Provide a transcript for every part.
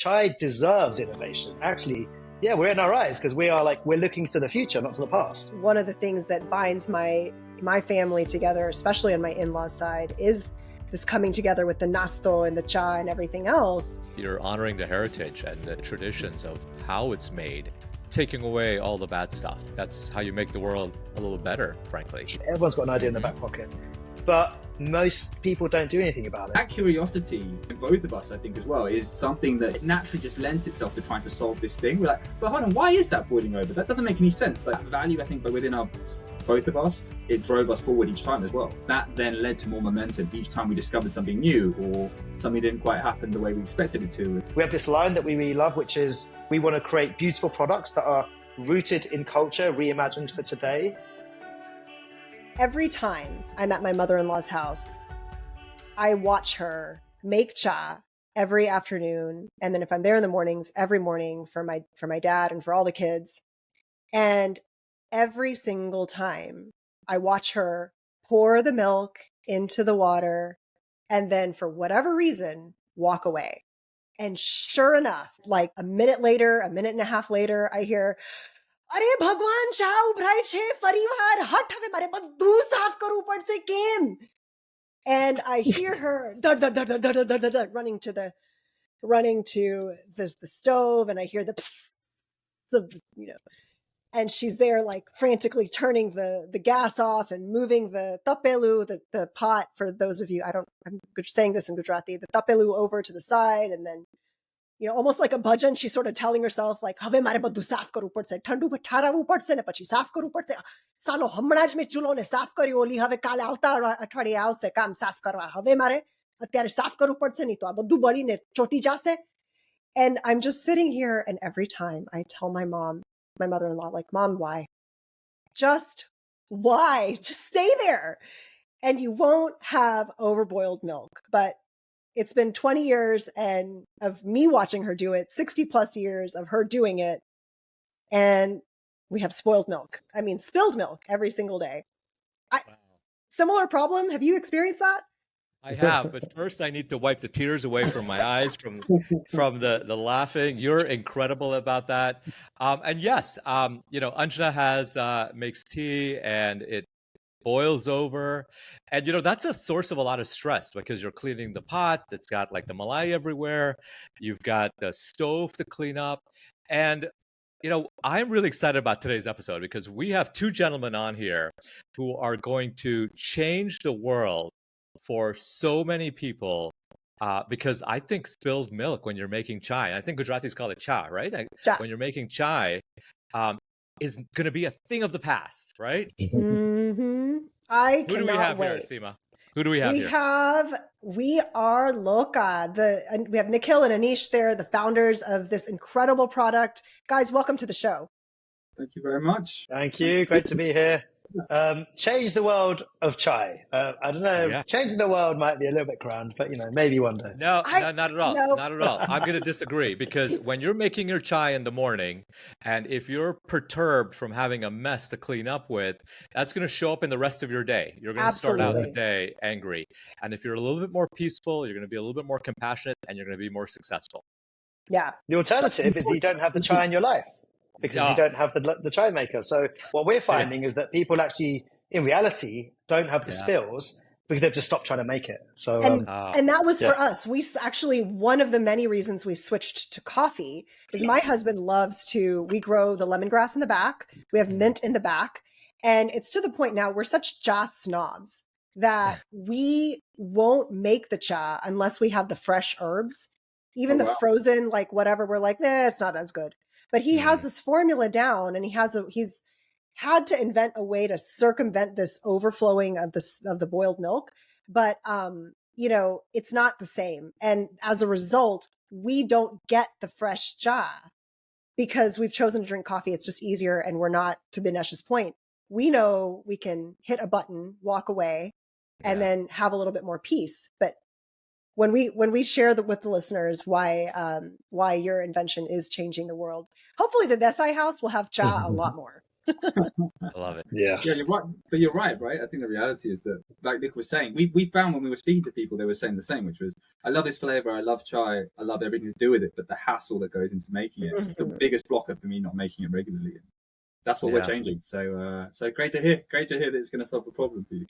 chai deserves innovation. Actually, yeah, we're in our eyes because we're looking to the future, not to the past. One of the things that binds my family together, especially on my in-laws side, is this coming together with the nasto and the cha and everything else. You're honoring the heritage and the traditions of how it's made, taking away all the bad stuff. That's how you make the world a little better, frankly. Everyone's got an idea in the back pocket, but most people don't do anything about it. That curiosity in both of us, I think, as well, is something that naturally just lends itself to trying to solve this thing. We're like, but hold on, why is that boiling over? That doesn't make any sense. Like, that value, I think, but within both of us, it drove us forward each time as well. That then led to more momentum each time we discovered something new or something didn't quite happen the way we expected it to. We have this line that we really love, which is we want to create beautiful products that are rooted in culture, reimagined for today. Every time I'm at my mother-in-law's house, I watch her make cha every afternoon. And then if I'm there in the mornings, every morning for my dad and for all the kids. And every single time I watch her pour the milk into the water and then for whatever reason, walk away. And sure enough, like a minute and a half later, I hear, "अरे भगवान चाह उभराई छे परिवार हट हवे मारे बद्धू साफ करू ऊपर से केम." And I hear her running to the stove, and I hear the and she's there like frantically turning the gas off and moving the tapelu, the pot, for those of you, I'm saying this in Gujarati, the tapelu over to the side, and then almost like a bhajan, she's sort of telling herself like, "Have mare badhu saaf karu padse, thandu pe tharavu padse ne pachi saaf karu padse. Salo hamna જ મેં ચૂલો ને સાફ કર્યો, ઓલી હવે કાલે આવતા અઠવાડિયે આવશે કામ સાફ કરવા. હવે મારે અત્યારે સાફ કરવું પડશે, નહીં તો આ બધું બળીને ચોટી જશે." And I'm just sitting here, and every time I tell my mom, my mother-in-law, like, "Mom, why? Just why? Just stay there. And you won't have overboiled milk." But it's been 20 years and of me watching her do it, 60 plus years of her doing it. And we have spilled milk every single day. Wow. Similar problem. Have you experienced that? I have, but first I need to wipe the tears away from my eyes from the laughing. You're incredible about that. And yes, Anjana makes tea and it boils over. And, that's a source of a lot of stress because you're cleaning the pot. It's got like the malai everywhere. You've got the stove to clean up. And, I'm really excited about today's episode because we have two gentlemen on here who are going to change the world for so many people. Because I think spilled milk when you're making chai, I think Gujaratis call it cha, right? Cha. When you're making chai, is going to be a thing of the past, right? Mm-hmm. Who do we have here, Seema? Who do we have here? We are Loka. We have Nikhil and Anish there, the founders of this incredible product. Guys, welcome to the show. Thank you very much. Thank you. Great to be here. Change the world of chai. I don't know. Yeah. Changing the world might be a little bit grand, but maybe one day. No, not at all. No. Not at all. I'm going to disagree because when you're making your chai in the morning, and if you're perturbed from having a mess to clean up with, that's going to show up in the rest of your day. You're going to start out the day angry. And if you're a little bit more peaceful, you're going to be a little bit more compassionate, and you're going to be more successful. Yeah. The alternative is you don't have the chai in your life, because you don't have the chai maker. So what we're finding is that people actually, in reality, don't have the spills because they've just stopped trying to make it. So and that was for us. We actually, one of the many reasons we switched to coffee is my husband we grow the lemongrass in the back. We have mint in the back. And it's to the point now we're such cha snobs that we won't make the cha unless we have the fresh herbs. Even the frozen, like whatever, we're like, it's not as good. But he has this formula down, and he's had to invent a way to circumvent this overflowing of the boiled milk. But it's not the same. And as a result, we don't get the fresh cha because we've chosen to drink coffee. It's just easier, and we're not, to Dinesh's point, we know we can hit a button, walk away, and then have a little bit more peace. But when we share with the listeners why your invention is changing the world, hopefully the Desai house will have cha a lot more. I love it. Yes. Yeah, you're right. But you're right? I think the reality is that, like Nick was saying, we found when we were speaking to people, they were saying the same, which was, I love this flavor, I love chai, I love everything to do with it, but the hassle that goes into making it is the biggest blocker for me not making it regularly. That's what we're changing. So great to hear. Great to hear that it's going to solve a problem for you.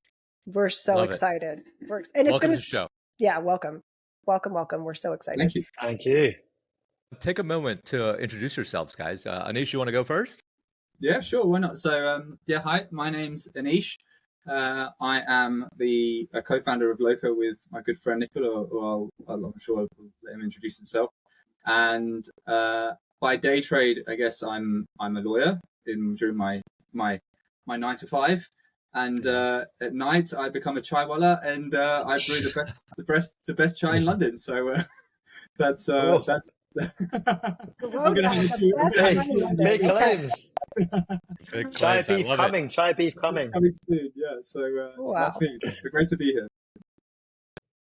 We're so excited. And it's welcome going to the show. Yeah, welcome. We're so excited. Thank you. Thank you. Take a moment to introduce yourselves, guys. Anish, you want to go first? Yeah, sure. Why not? So, hi, my name's Anish. I am the co-founder of Loka with my good friend Nikhil, or I'm sure I'll let him introduce himself. And by day trade, I guess I'm a lawyer during my 9 to 5. And at night, I become a chaiwala, and I brew the best chai in London. So that's. I'm gonna have a Big claims. Chai beef coming. Chai beef coming. Coming soon. Yeah. So that's me. Great to be here.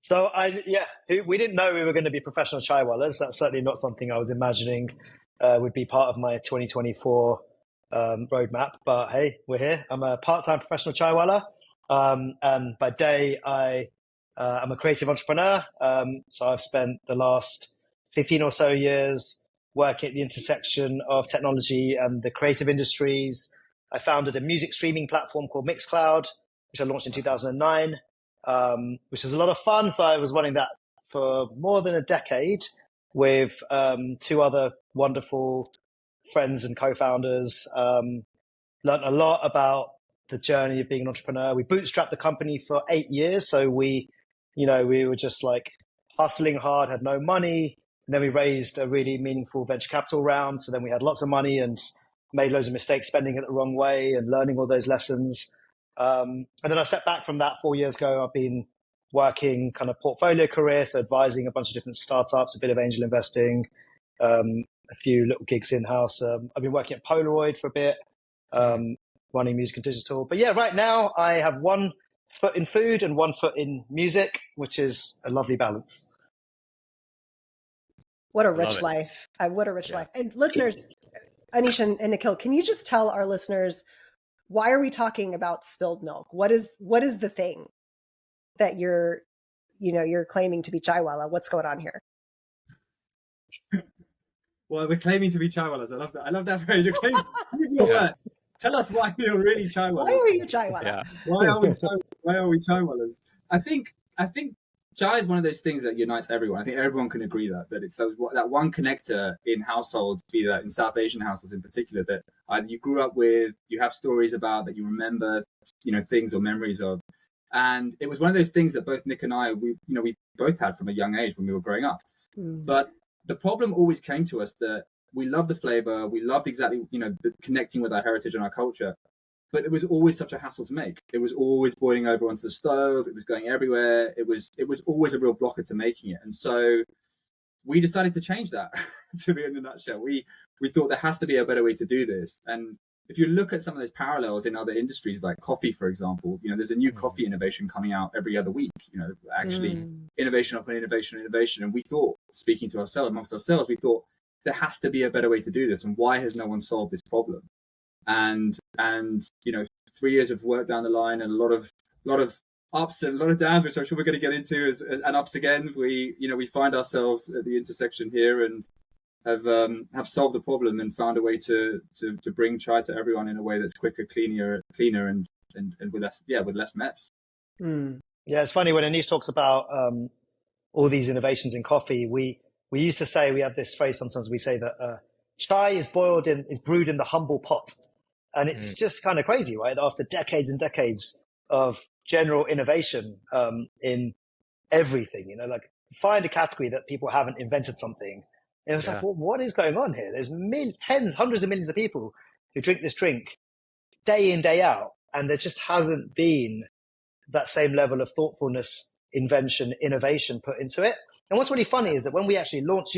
So we didn't know we were going to be professional chaiwalas. That's certainly not something I was imagining would be part of my 2024 roadmap. But hey, we're here. I'm a part-time professional chaiwala, and by day I'm a creative entrepreneur. So I've spent the last 15 or so years working at the intersection of technology and the creative industries. I founded a music streaming platform called Mixcloud, which I launched in 2009, which was a lot of fun. So I was running that for more than a decade with 2 other wonderful friends and co-founders. Learned a lot about the journey of being an entrepreneur. We bootstrapped the company for 8 years. So we were just like hustling hard, had no money. And then we raised a really meaningful venture capital round. So then we had lots of money and made loads of mistakes, spending it the wrong way and learning all those lessons. And then I stepped back from that 4 years ago. I've been working kind of portfolio career, so advising a bunch of different startups, a bit of angel investing, a few little gigs in-house. I've been working at Polaroid for a bit, running music and digital. But yeah, right now I have 1 foot in food and 1 foot in music, which is a lovely balance. What a rich life. What a rich life. And listeners, Anish and Nikhil, can you just tell our listeners, why are we talking about spilled milk? What is the thing that you're claiming to be chaiwala? What's going on here? Well, we're claiming to be chaiwalas. I love that phrase. You're claiming Tell us why you're really chaiwalas. Why are you chaiwala? Yeah. Why are we chaiwalas? I think chai is one of those things that unites everyone. I think everyone can agree that it's that one connector in households, be that in South Asian households in particular, that either you grew up with, you have stories about, that you remember, things or memories of. And it was one of those things that both Nick and I, we both had from a young age when we were growing up. But the problem always came to us that we loved the flavor, we loved exactly, the connecting with our heritage and our culture. But it was always such a hassle to make. It was always boiling over onto the stove. It was going everywhere. It was always a real blocker to making it. And so we decided to change that, to be in a nutshell. We thought there has to be a better way to do this. And if you look at some of those parallels in other industries, like coffee, for example, there's a new coffee innovation coming out every other week, actually innovation upon innovation. And we thought, speaking to ourselves, amongst ourselves, we thought there has to be a better way to do this. And why has no one solved this problem? And 3 years of work down the line and a lot of ups and a lot of downs, which I'm sure we're going to get into, and ups again. We find ourselves at the intersection here and have solved the problem and found a way to bring chai to everyone in a way that's quicker, cleaner, and with less mess. Yeah, it's funny when Anish talks about all these innovations in coffee. We used to say, we have this phrase sometimes. We say that chai is brewed in the humble pot. And it's just kind of crazy, right? After decades and decades of general innovation in everything, like find a category that people haven't invented something. And it's like, well, what is going on here? There's tens, hundreds of millions of people who drink this drink day in, day out. And there just hasn't been that same level of thoughtfulness, invention, innovation put into it. And what's really funny is that when we actually launched,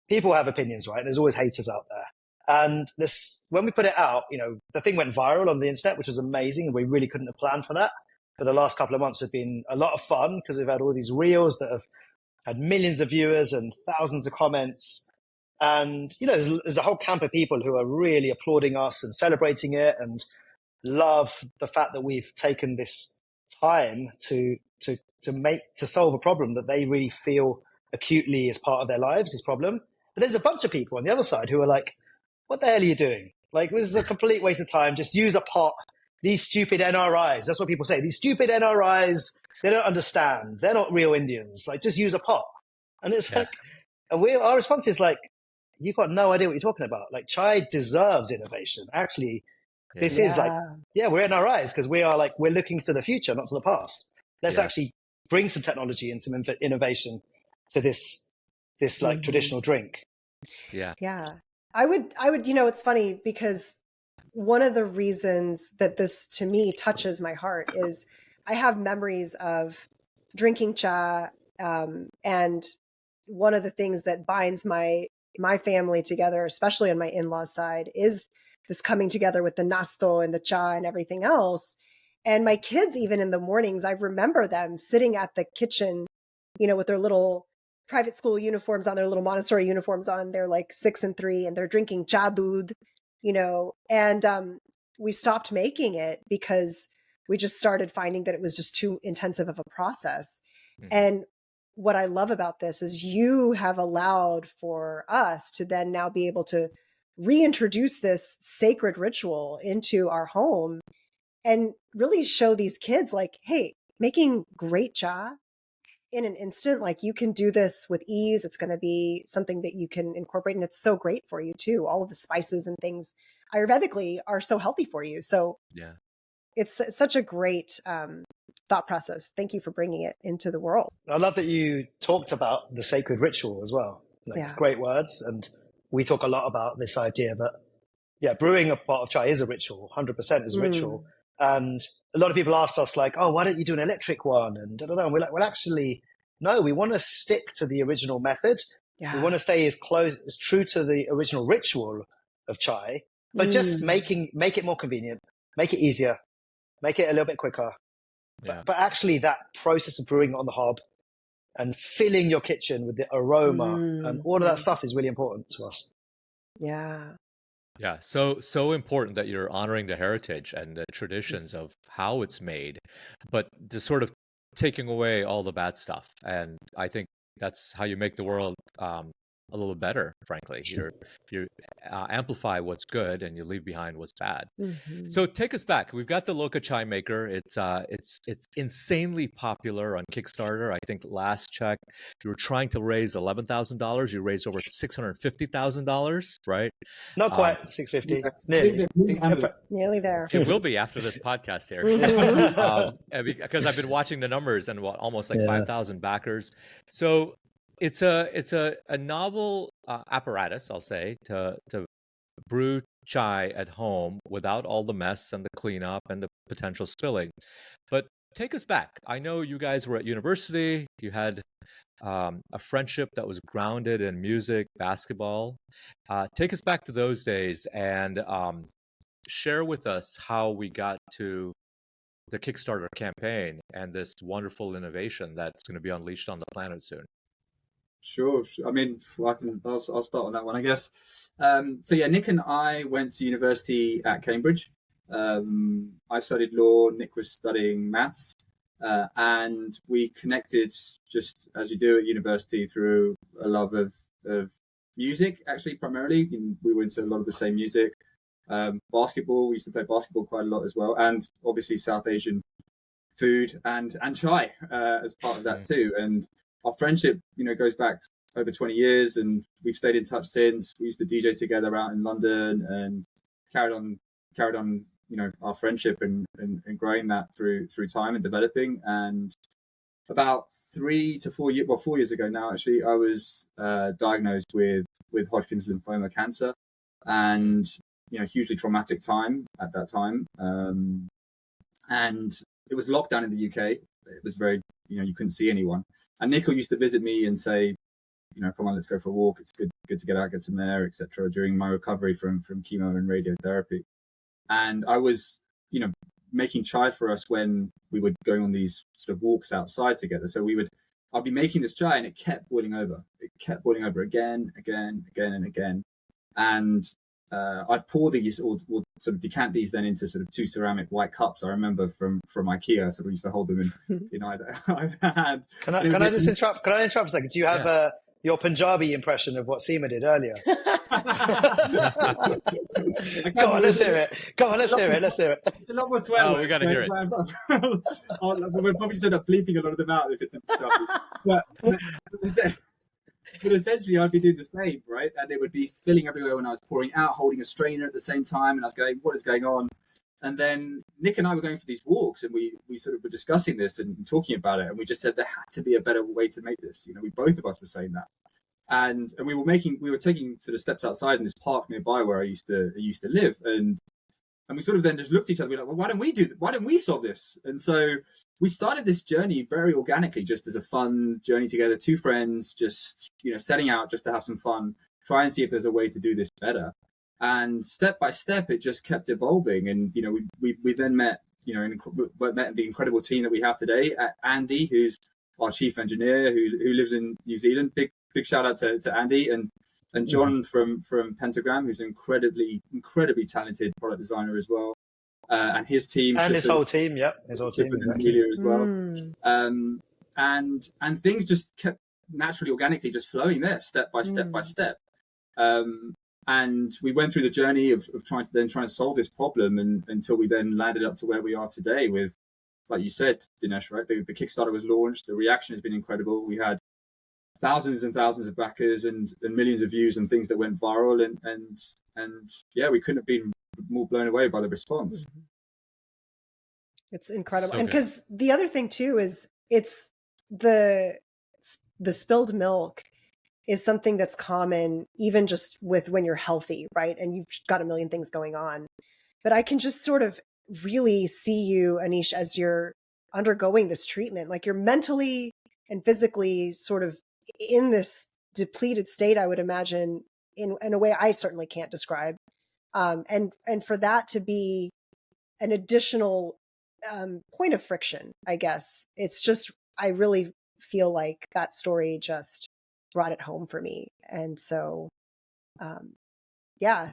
people have opinions, right? There's always haters out there. And when we put it out, the thing went viral on the internet, which was amazing. And we really couldn't have planned for that. But the last couple of months have been a lot of fun because we've had all these reels that have had millions of viewers and thousands of comments. And, there's a whole camp of people who are really applauding us and celebrating it and love the fact that we've taken this time to solve a problem that they really feel acutely as part of their lives, this problem. But there's a bunch of people on the other side who are like, what the hell are you doing? Like, this is a complete waste of time. Just use a pot. These stupid NRIs. That's what people say. These stupid NRIs, they don't understand. They're not real Indians. Like, just use a pot. And it's like, and our response is like, you've got no idea what you're talking about. Like, chai deserves innovation. Actually, this is like, we're NRIs because we're looking to the future, not to the past. Let's actually bring some technology and some innovation to this like traditional drink. Yeah. I would, it's funny because one of the reasons that this to me touches my heart is I have memories of drinking cha. And one of the things that binds my family together, especially on my in-laws side, is this coming together with the nasto and the cha and everything else. And my kids, even in the mornings, I remember them sitting at the kitchen, with their little private school uniforms on, their little Montessori uniforms on. They're like 6 and 3, and they're drinking cha doodh, and we stopped making it because we just started finding that it was just too intensive of a process. Mm-hmm. And what I love about this is you have allowed for us to then now be able to reintroduce this sacred ritual into our home and really show these kids like, hey, making great cha in an instant, like you can do this with ease. It's going to be something that you can incorporate, and it's so great for you too. All of the spices and things Ayurvedically are so healthy for you. So it's such a great thought process. Thank you for bringing it into the world. I love that you talked about the sacred ritual as well. It's great words. And we talk a lot about this idea that, brewing a pot of chai is a ritual, 100% is a ritual. And a lot of people asked us like, oh, why don't you do an electric one? And I don't know. And we're like, well, actually, no, we want to stick to the original method. Yeah. We want to stay as true to the original ritual of chai, but just make it more convenient, make it easier, make it a little bit quicker. Yeah. But actually that process of brewing on the hob and filling your kitchen with the aroma and all of that stuff is really important to us. Yeah. Yeah, so important that you're honoring the heritage and the traditions of how it's made, but just sort of taking away all the bad stuff. And I think that's how you make the world a little better, frankly. You amplify what's good and you leave behind what's bad. Mm-hmm. So take us back. We've got the Loka Chai Maker. It's insanely popular on Kickstarter. I think last check you were trying to raise $11,000. You raised over $650,000, right? Not quite 650. Nearly there. It will be after this podcast airs. Because I've been watching the numbers and almost like 5,000 backers. So it's a novel apparatus, I'll say, to brew chai at home without all the mess and the cleanup and the potential spilling. But take us back. I know you guys were at university. You had a friendship that was grounded in music, basketball. Take us back to those days and share with us how we got to the Kickstarter campaign and this wonderful innovation that's going to be unleashed on the planet soon. Sure. I mean, I'll start on that one, I guess. Nick and I went to university at Cambridge. I studied law. Nick was studying maths, and we connected just as you do at university through a love of music. Actually, primarily, we were into a lot of the same music. Basketball. We used to play basketball quite a lot as well, and obviously South Asian food and chai as part of that too. And our friendship, goes back over 20 years, and we've stayed in touch since. We used to DJ together out in London and carried on, our friendship and growing that through time and developing. And about 3 to 4 years, 4 years ago now, actually, I was diagnosed with Hodgkin's lymphoma cancer, and hugely traumatic time at that time. And it was lockdown in the UK. It was very, you couldn't see anyone. And Nikhil used to visit me and say, come on, let's go for a walk. It's good to get out, get some air, etc. during my recovery from chemo and radiotherapy. And I was, making chai for us when we were going on these sort of walks outside together. So we would I'd be making this chai and it kept boiling over. It kept boiling over again and again. And I'd pour these or sort of decant these then into sort of 2 ceramic white cups. I remember from IKEA, so we used to hold them in either hand. Can I just interrupt? Can I interrupt a second? Do you have your Punjabi impression of what Seema did earlier? Go on, let's hear it. Let's hear it. It's a lot more swear. Oh, we got to hear it. We'll probably just end up bleeping a lot of them out if it's in Punjabi. But essentially, I'd be doing the same, right? And it would be spilling everywhere when I was pouring out, holding a strainer at the same time. And I was going, what is going on? And then Nick and I were going for these walks, and we sort of were discussing this and talking about it. And we just said there had to be a better way to make this. You know, both of us were saying that. And we were taking sort of steps outside in this park nearby where I used to live. And we sort of then just looked at each other. We were like, well, why don't we solve this? And so we started this journey very organically, just as a fun journey together, 2 friends, just, you know, setting out just to have some fun, try and see if there's a way to do this better. And step by step, it just kept evolving. And, you know, we then met, you know, met the incredible team that we have today. Andy, who's our chief engineer, who lives in New Zealand. Big shout out to Andy and John from Pentagram, who's an incredibly talented product designer as well. And his team. And his whole team, his whole team. Exactly. As well. And things just kept naturally, organically just flowing there, step by step by step. And we went through the journey of trying to solve this problem, and until we then landed up to where we are today with, like you said, Dinesh, right? The Kickstarter was launched. The reaction has been incredible. We had thousands and thousands of backers and millions of views and things that went viral. And yeah, we couldn't have been more blown away by the response. It's incredible. So and because the other thing too is it's the spilled milk is something that's common even just with when you're healthy, right? And you've got a million things going on. But I can just sort of really see you, Anish, as you're undergoing this treatment. Like you're mentally and physically sort of in this depleted state, I would imagine, in a way I certainly can't describe. And for that to be an additional point of friction, I guess, it's just, I really feel like that story just brought it home for me. And so, yeah.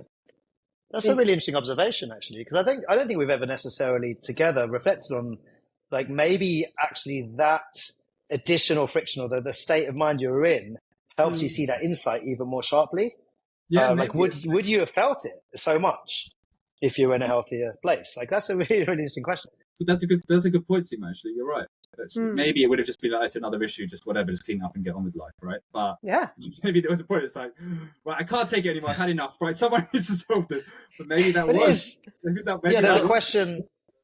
That's a really interesting observation, actually, because I don't think we've ever necessarily together reflected on, like, maybe actually that additional friction or the state of mind you're in helped you see that insight even more sharply. Yeah, like would you have felt it so much if you were in a healthier place? Like that's a really, really interesting question. So that's a good point, Seema, actually. You're right. Maybe it would have just been like, it's another issue, just whatever, just clean up and get on with life, right? But yeah, maybe there was a point, it's like, well, I can't take it anymore, I've had enough, right? Someone needs to solve it. But maybe that but was...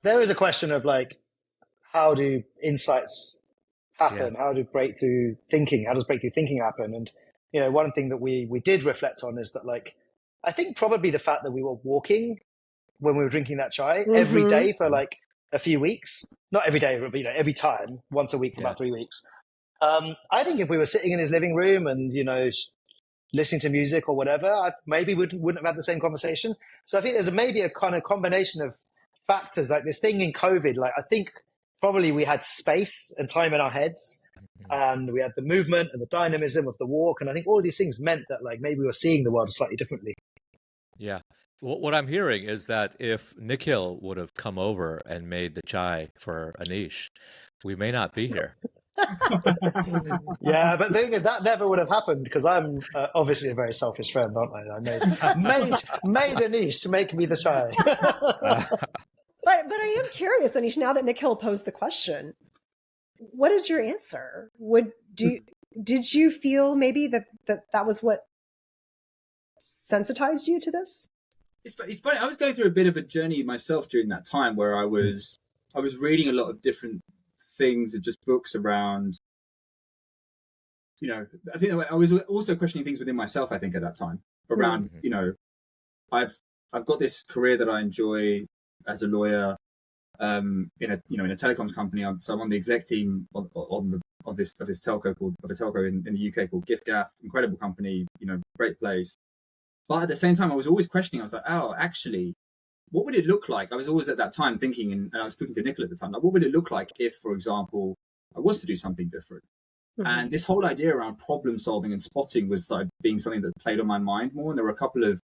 There is a question of like, how do insights happen? How does breakthrough thinking happen? And, you know, one thing that we did reflect on is that, like, I think probably the fact that we were walking when we were drinking that chai every day for like a few weeks, not every day, but, you know, every time, once a week for about 3 weeks. I think if we were sitting in his living room and, you know, listening to music or whatever, I maybe wouldn't have had the same conversation. So I think there's maybe a kind of combination of factors, like this thing in COVID. Like, I think probably we had space and time in our heads, and we had the movement and the dynamism of the walk. And I think all of these things meant that, like, maybe we were seeing the world slightly differently. Yeah. What I'm hearing is that if Nikhil would have come over and made the chai for Anish, we may not be here. Yeah, but the thing is, that never would have happened because I'm obviously a very selfish friend, aren't I? I made Anish to make me the chai. But I am curious, Anish, now that Nikhil posed the question, what is your answer? Did you feel maybe that was what sensitized you to this? It's funny. I was going through a bit of a journey myself during that time where I was reading a lot of different things and just books around, you know, I think I was also questioning things within myself, I think, at that time around, you know, I've got this career that I enjoy as a lawyer, in a telecoms company. So I'm on the exec team of this telco in the UK called giffgaff, incredible company, you know, great place. But at the same time, I was always questioning. I was like, oh, actually, what would it look like? I was always at that time thinking, and I was talking to Nikhil at the time, like, what would it look like if, for example, I was to do something different? And this whole idea around problem solving and spotting was like being something that played on my mind more. And there were a couple of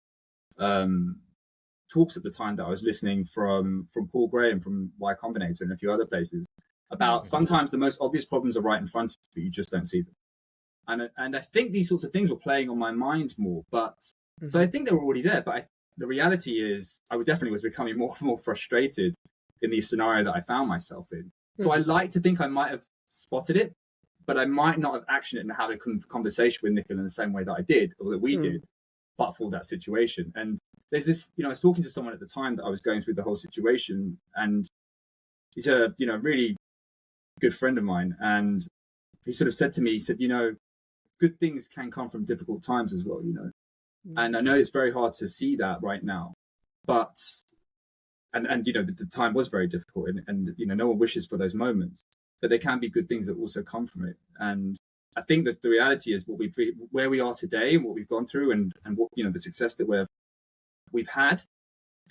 talks at the time that I was listening from Paul Graham from Y Combinator and a few other places about sometimes the most obvious problems are right in front of you, but you just don't see them. And I think these sorts of things were playing on my mind more. But so I think they were already there. But the reality is, I definitely was becoming more and more frustrated in the scenario that I found myself in. So I like to think I might have spotted it, but I might not have actioned it and had a conversation with Nikhil in the same way that I did, or that we did, but for that situation. And there's this, I was talking to someone at the time that I was going through the whole situation, and he's a, really good friend of mine. And he sort of said to me, he said, good things can come from difficult times as well, And I know it's very hard to see that right now, but, and the time was very difficult, and no one wishes for those moments, but there can be good things that also come from it. And I think that the reality is where we are today and what we've gone through, and what, the success that we've had.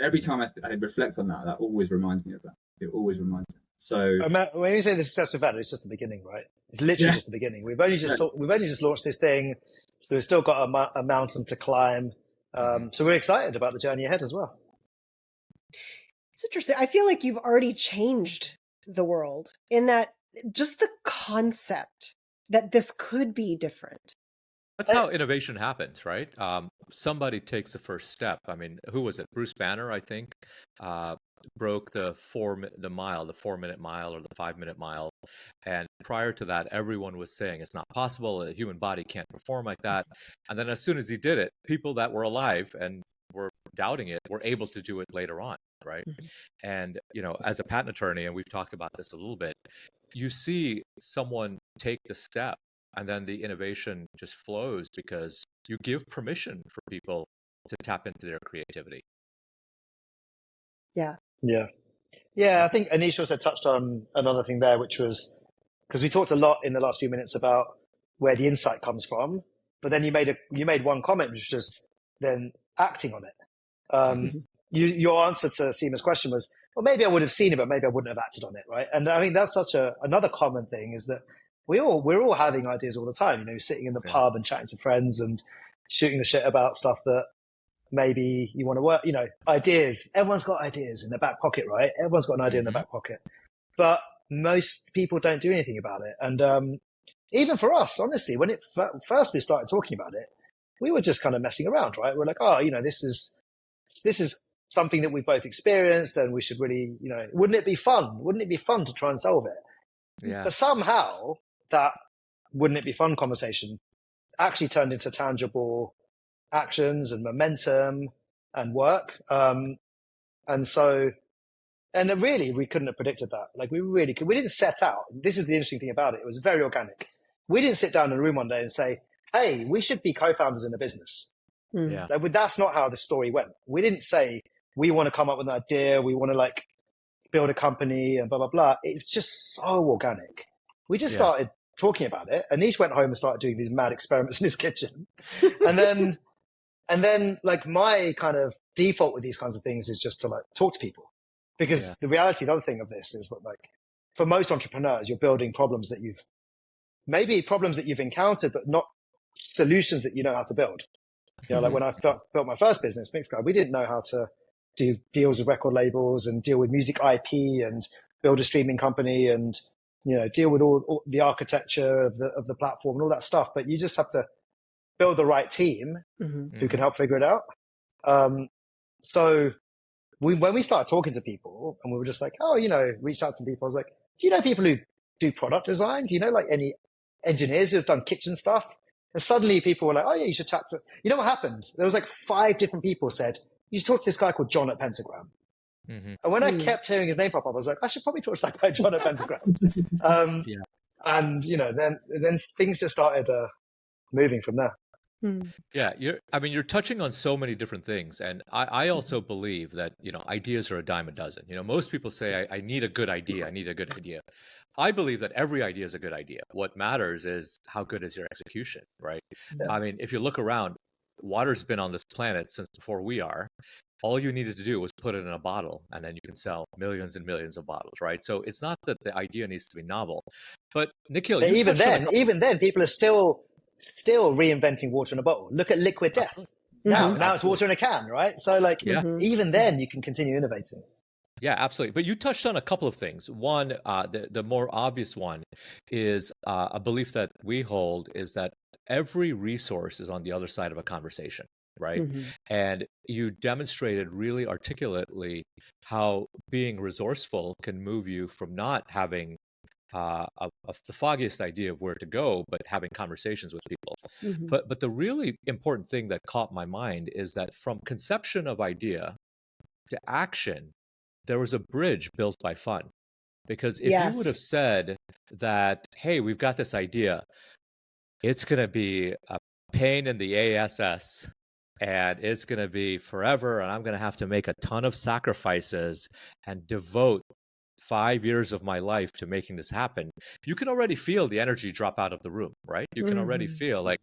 Every time I reflect on that always reminds me of that. It always reminds me. So when you say the success we've had, it's just the beginning, right? It's literally just the beginning. We've only just launched this thing, so we've still got a mountain to climb. So we're excited about the journey ahead as well. It's interesting. I feel like you've already changed the world in that just the concept that this could be different. That's how innovation happens, right? Somebody takes the first step. I mean, who was it? Bruce Banner, I think, broke the 4-minute mile or the 5-minute mile. And prior to that, everyone was saying it's not possible. A human body can't perform like that. And then as soon as he did it, people that were alive and were doubting it were able to do it later on, right? And, as a patent attorney, and we've talked about this a little bit, you see someone take the step, and then the innovation just flows because you give permission for people to tap into their creativity. Yeah. I think Anish also touched on another thing there, which was, because we talked a lot in the last few minutes about where the insight comes from, but then you made one comment, which was then acting on it. Your answer to Seema's question was, well, maybe I would have seen it, but maybe I wouldn't have acted on it, right? And I mean, that's such another common thing, is that we're all having ideas all the time, sitting in the pub and chatting to friends and shooting the shit about stuff that maybe you want to work, ideas. Everyone's got ideas in their back pocket, right? Everyone's got an idea in their back pocket, but most people don't do anything about it. And even for us, honestly, when first we started talking about it, we were just kind of messing around, right? We're like, this is something that we've both experienced, and we should really, wouldn't it be fun? Wouldn't it be fun to try and solve it? Yeah. But somehow that wouldn't it be fun conversation actually turned into tangible actions and momentum and work. And really, we couldn't have predicted that. Like, we really could. We didn't set out. This is the interesting thing about it. It was very organic. We didn't sit down in a room one day and say, hey, we should be co-founders in a business. Yeah. That's not how the story went. We didn't say, we want to come up with an idea. We want to build a company and blah, blah, blah. It's just so organic. We just started talking about it. Anish went home and started doing these mad experiments in his kitchen. And then my kind of default with these kinds of things is just to talk to people, because the reality, the other thing of this is that for most entrepreneurs, you're building problems that you've encountered, but not solutions that you know how to build. When I built my first business, Mixcloud, we didn't know how to do deals with record labels and deal with music IP and build a streaming company and, deal with all the architecture of the platform and all that stuff. But you just have to build the right team who can help figure it out. So when we started talking to people, and we were just like, reached out to some people, I was like, do you know people who do product design? Do you know any engineers who have done kitchen stuff? And suddenly people were like, oh yeah, you should chat to, what happened? There was 5 different people said, you should talk to this guy called John at Pentagram. And when I kept hearing his name pop up, I was like, I should probably talk to that guy, John at Pentagram. And, then things just started moving from there. Yeah, you're touching on so many different things. And I also believe that, ideas are a dime a dozen. Most people say, I need a good idea. I need a good idea. I believe that every idea is a good idea. What matters is how good is your execution, right? I mean, if you look around, water's been on this planet since before we are. all you needed to do was put it in a bottle, and then you can sell millions and millions of bottles, right? So it's not that the idea needs to be novel, but Nikhil, But you touched on a couple. even then, people are still reinventing water in a bottle. Look at liquid death. Now it's water in a can, right? So like, Yeah. even then, you can continue innovating. Yeah, absolutely. But you touched on a couple of things. One, the more obvious one is a belief that we hold is that every resource is on the other side of a conversation, right? And you demonstrated really articulately how being resourceful can move you from not having the foggiest idea of where to go, but having conversations with people. But the really important thing that caught my mind is that from conception of idea to action, there was a bridge built by fun. Because if you would have said that, hey, we've got this idea, it's going to be a pain in the ass, and it's going to be forever, and I'm going to have to make a ton of sacrifices and devote 5 years of my life to making this happen, you can already feel the energy drop out of the room, right? You can already feel like,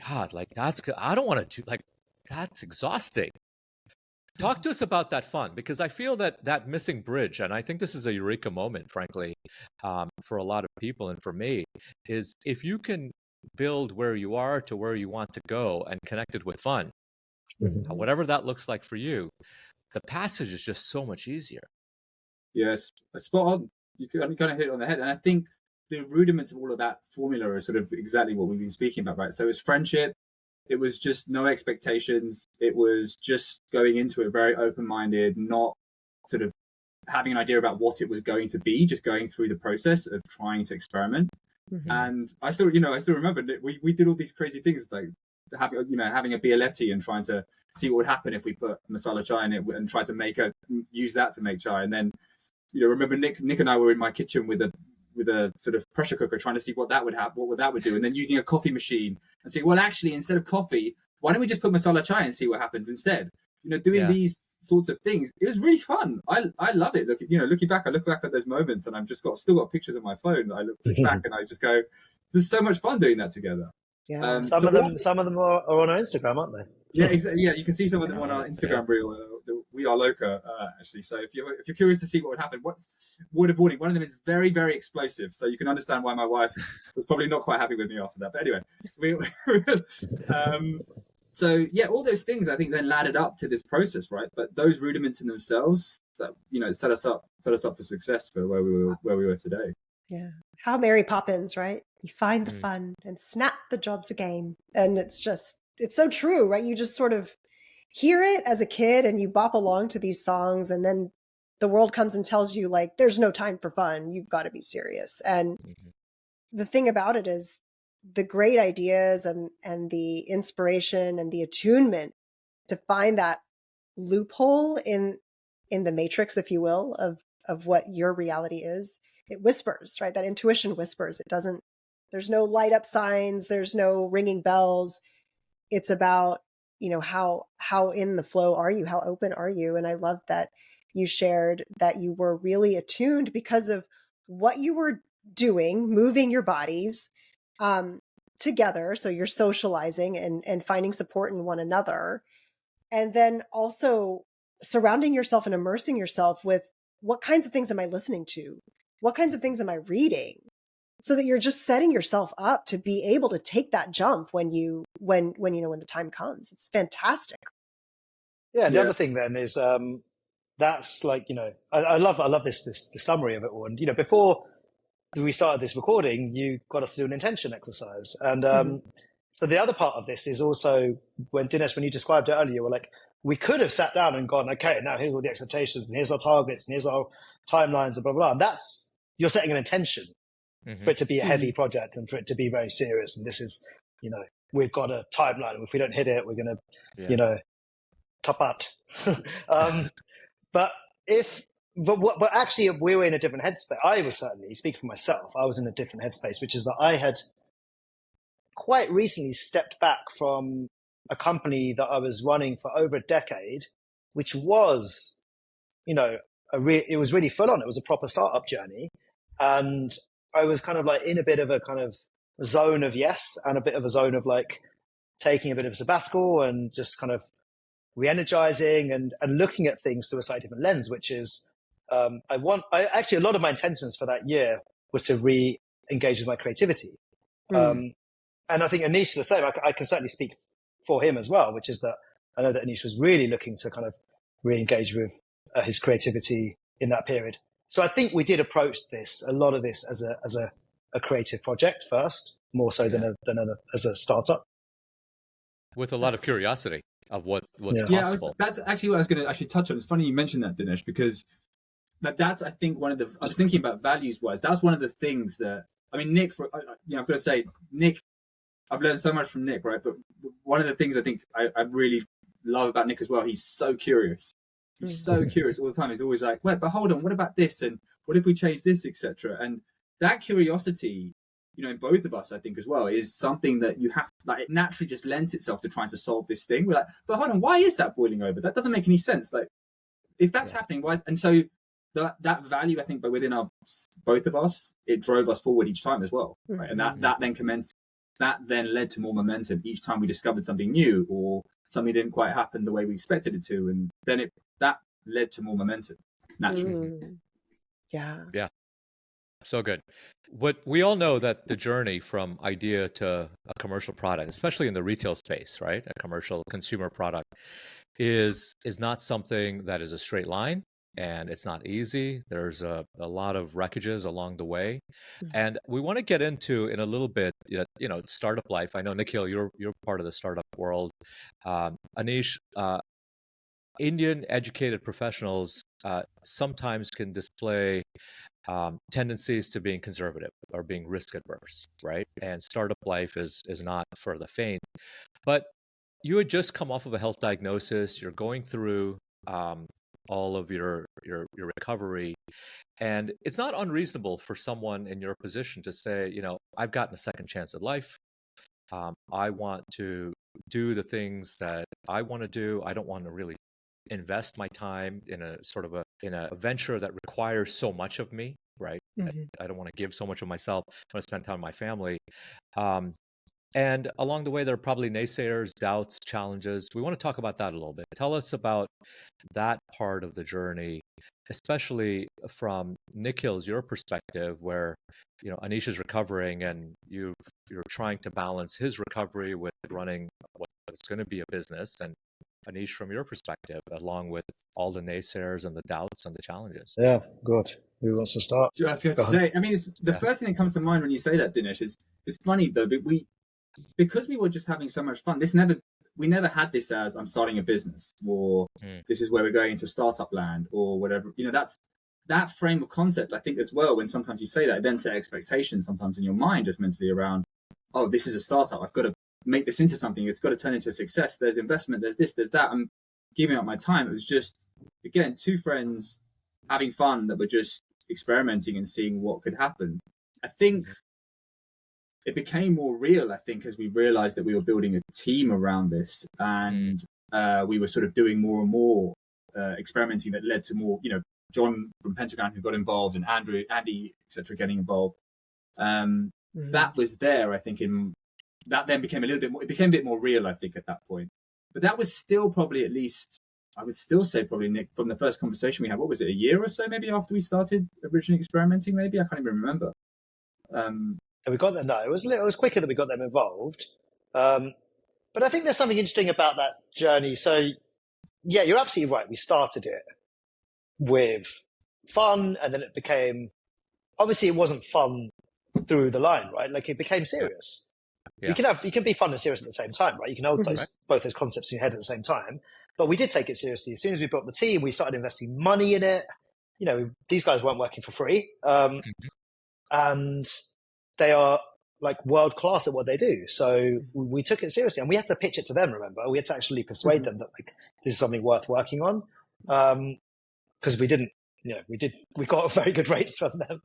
God, like I don't want to do, like, that's exhausting. Talk to us about that fun, because I feel that missing bridge, and I think this is a eureka moment, frankly, for a lot of people, and for me, is if you can build where you are to where you want to go and connect it with fun, whatever that looks like for you, the passage is just so much easier. Yes, spot on. You kind of hit it on the head, and I think the rudiments of all of that formula are sort of exactly what we've been speaking about, right? So it's friendship. It was just no expectations. It was just going into it very open-minded, not sort of having an idea about what it was going to be, just going through the process of trying to experiment. And I still remember that we did all these crazy things, like having a Bialetti and trying to see what would happen if we put masala chai in it and try to use that to make chai. And then, remember Nick and I were in my kitchen with a sort of pressure cooker trying to see what that would do, and then using a coffee machine and saying, well, actually, instead of coffee, why don't we just put masala chai and see what happens instead? Doing these sorts of things, it was really fun. I love it. Looking back, I look back at those moments, and I've just still got pictures on my phone. I look back and I just go, there's so much fun doing that together. Yeah. Some of them are on our Instagram, aren't they? Yeah, exactly. Yeah, you can see some of them on our Instagram reel. We are Loka, actually. So if you're curious to see what would happen, what's waterboarding? One of them is very, very explosive. So you can understand why my wife was probably not quite happy with me after that. But anyway, so yeah, all those things I think then laddered up to this process, right? But those rudiments in themselves, that set us up for success for where we were today. Yeah. How Mary Poppins, right? You find the fun and snap the jobs again. And it's so true, right? You just sort of hear it as a kid and you bop along to these songs, and then the world comes and tells you, like, there's no time for fun. You've got to be serious. And the thing about it is the great ideas and the inspiration and the attunement to find that loophole in the matrix, if you will, of what your reality is. It whispers, right? That intuition whispers. There's no light up signs. There's no ringing bells. It's about, how in the flow are you? How open are you? And I love that you shared that you were really attuned because of what you were doing, moving your bodies together. So you're socializing and finding support in one another. And then also surrounding yourself and immersing yourself with what kinds of things am I listening to? What kinds of things am I reading? So that you're just setting yourself up to be able to take that jump when the time comes. It's fantastic. Yeah. The other thing then is that's like, I love this summary of it all. And before we started this recording, you got us to do an intention exercise, and so the other part of this is also when Dinesh, when you described it earlier, you were like, we could have sat down and gone, okay, now here's all the expectations, and here's our targets, and here's our timelines, and blah blah blah. And that's, you're setting an intention for it to be a heavy project and for it to be very serious. And this is, we've got a timeline, and if we don't hit it, we're going to, tapat. But actually, we were in a different headspace. I was certainly, speaking for myself, I was in a different headspace, which is that I had quite recently stepped back from a company that I was running for over a decade, which was, it was really full on. It was a proper startup journey. And I was kind of like in a bit of a kind of zone of yes, and a bit of a zone of like taking a bit of a sabbatical and just kind of re-energizing and looking at things through a slightly different lens, which is actually a lot of my intentions for that year was to re-engage with my creativity. And I think Anish is the same. I can certainly speak for him as well, which is that I know that Anish was really looking to kind of re-engage with his creativity in that period. So I think we did approach a lot of this as a creative project first, more so than as a startup. With a lot of curiosity of what's possible. That's actually what I was going to actually touch on. It's funny you mentioned that, Dinesh, because that's, I think, I was thinking about values-wise, that's one of the things that, I mean, Nick, I've got to say, Nick, I've learned so much from Nick, right? But one of the things I think I really love about Nick as well, he's so curious. He's so curious all the time. He's always like, wait, but hold on, what about this? And what if we change this, etc.? And that curiosity, in both of us, I think as well, is something that you have, like, it naturally just lends itself to trying to solve this thing. We're like, but hold on, why is that boiling over? That doesn't make any sense. Like, if that's happening, why? And so that value, I think, but within both of us, it drove us forward each time as well, right? And that then led to more momentum each time we discovered something new or something didn't quite happen the way we expected it to, and then that led to more momentum naturally. Yeah. So good. What we all know that the journey from idea to a commercial product, especially in the retail space, right? A commercial consumer product is not something that is a straight line, and it's not easy. There's a lot of wreckages along the way. And we want to get into in a little bit, startup life. I know, Nikhil, you're part of the startup world. Anish, Indian educated professionals sometimes can display tendencies to being conservative or being risk adverse, right? And startup life is not for the faint. But you had just come off of a health diagnosis. You're going through all of your recovery, and it's not unreasonable for someone in your position to say, I've gotten a second chance at life. I want to do the things that I want to do. I don't want to really invest my time in a sort of in a venture that requires so much of me, right? I don't want to give so much of myself. I want to spend time with my family. And along the way, there are probably naysayers, doubts, challenges. We want to talk about that a little bit. Tell us about that part of the journey, especially from Nikhil's, your perspective, where Anish is recovering and you're trying to balance his recovery with running what's going to be a business, and Anish, from your perspective, along with all the naysayers and the doubts and the challenges. Yeah, good. Who wants to start? I was going to say, I mean, it's the first thing that comes to mind when you say that, Dinesh, is it's funny though, but because we were just having so much fun, we never had this as I'm starting a business, or this is where we're going into startup land, or whatever. That's that frame of concept, I think, as well. When sometimes you say that, it then set expectations sometimes in your mind just mentally around, oh, this is a startup. I've got to make this into something. It's got to turn into a success. There's investment. There's this, there's that. I'm giving up my time. It was just, again, two friends having fun that were just experimenting and seeing what could happen. I think it became more real, I think, as we realized that we were building a team around this, and we were sort of doing more and more experimenting that led to more, John from Pentagon who got involved, and Andy, etc., getting involved. That was there, I think, that then became it became a bit more real, I think, at that point. But that was still probably, at least, I would still say probably, Nick, from the first conversation we had, what was it, a year or so maybe after we started originally experimenting, maybe? I can't even remember. We got them. No, it was quicker that we got them involved. But I think there's something interesting about that journey. So, yeah, you're absolutely right. We started it with fun, and then it became, obviously it wasn't fun through the line, right? Like, it became serious. Yeah. You can be fun and serious at the same time, right? You can hold both those concepts in your head at the same time. But we did take it seriously. As soon as we built the team, we started investing money in it. These guys weren't working for free. And they are like world class at what they do. So we took it seriously, and we had to pitch it to them. Remember, we had to actually persuade them that, like, this is something worth working on. Because we didn't, we got very good rates from them.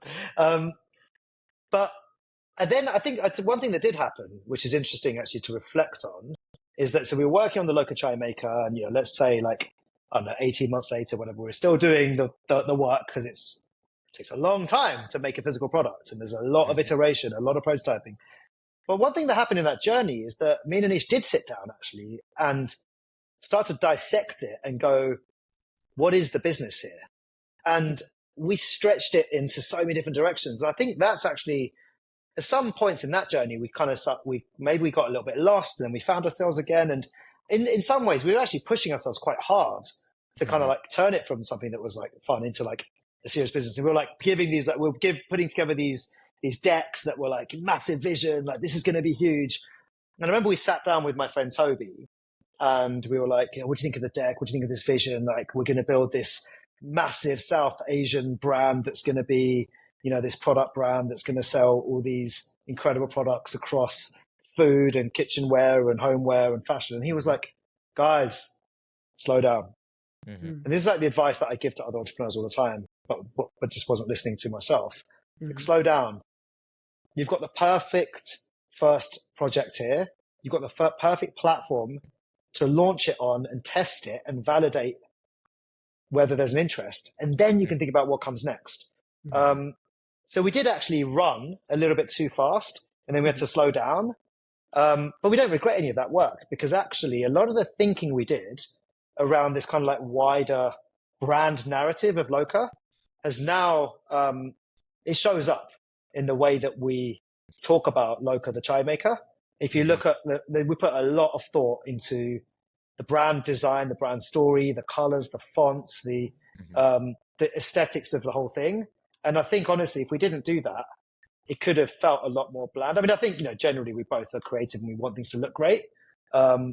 And then I think one thing that did happen, which is interesting actually to reflect on, is that, so we were working on the Loka Chai Maker, and, let's say, like, I don't know, 18 months later, whenever we're still doing the work, because it takes a long time to make a physical product, and there's a lot of iteration, a lot of prototyping. But one thing that happened in that journey is that me and Anish did sit down, actually, and start to dissect it and go, what is the business here? And we stretched it into so many different directions. And I think that's actually, at some points in that journey, we got a little bit lost, and then we found ourselves again. And in some ways, we were actually pushing ourselves quite hard to kind of like turn it from something that was like fun into like a serious business. And we were like putting together these decks that were like massive vision, like this is going to be huge. And I remember we sat down with my friend Toby, and we were like, what do you think of the deck? What do you think of this vision? Like, we're going to build this massive South Asian brand that's going to be, this product brand that's going to sell all these incredible products across food and kitchenware and homeware and fashion. And he was like, guys, slow down. And this is like the advice that I give to other entrepreneurs all the time, but just wasn't listening to myself. Like, slow down. You've got the perfect first project here. You've got the perfect platform to launch it on and test it and validate whether there's an interest. And then you can think about what comes next. So we did actually run a little bit too fast, and then we had to slow down. But we don't regret any of that work, because actually a lot of the thinking we did around this kind of like wider brand narrative of Loka has now, it shows up in the way that we talk about Loka, the chai maker. If you look at we put a lot of thought into the brand design, the brand story, the colors, the fonts, the aesthetics of the whole thing. And I think, honestly, if we didn't do that, it could have felt a lot more bland. I mean, I think, generally we both are creative and we want things to look great. But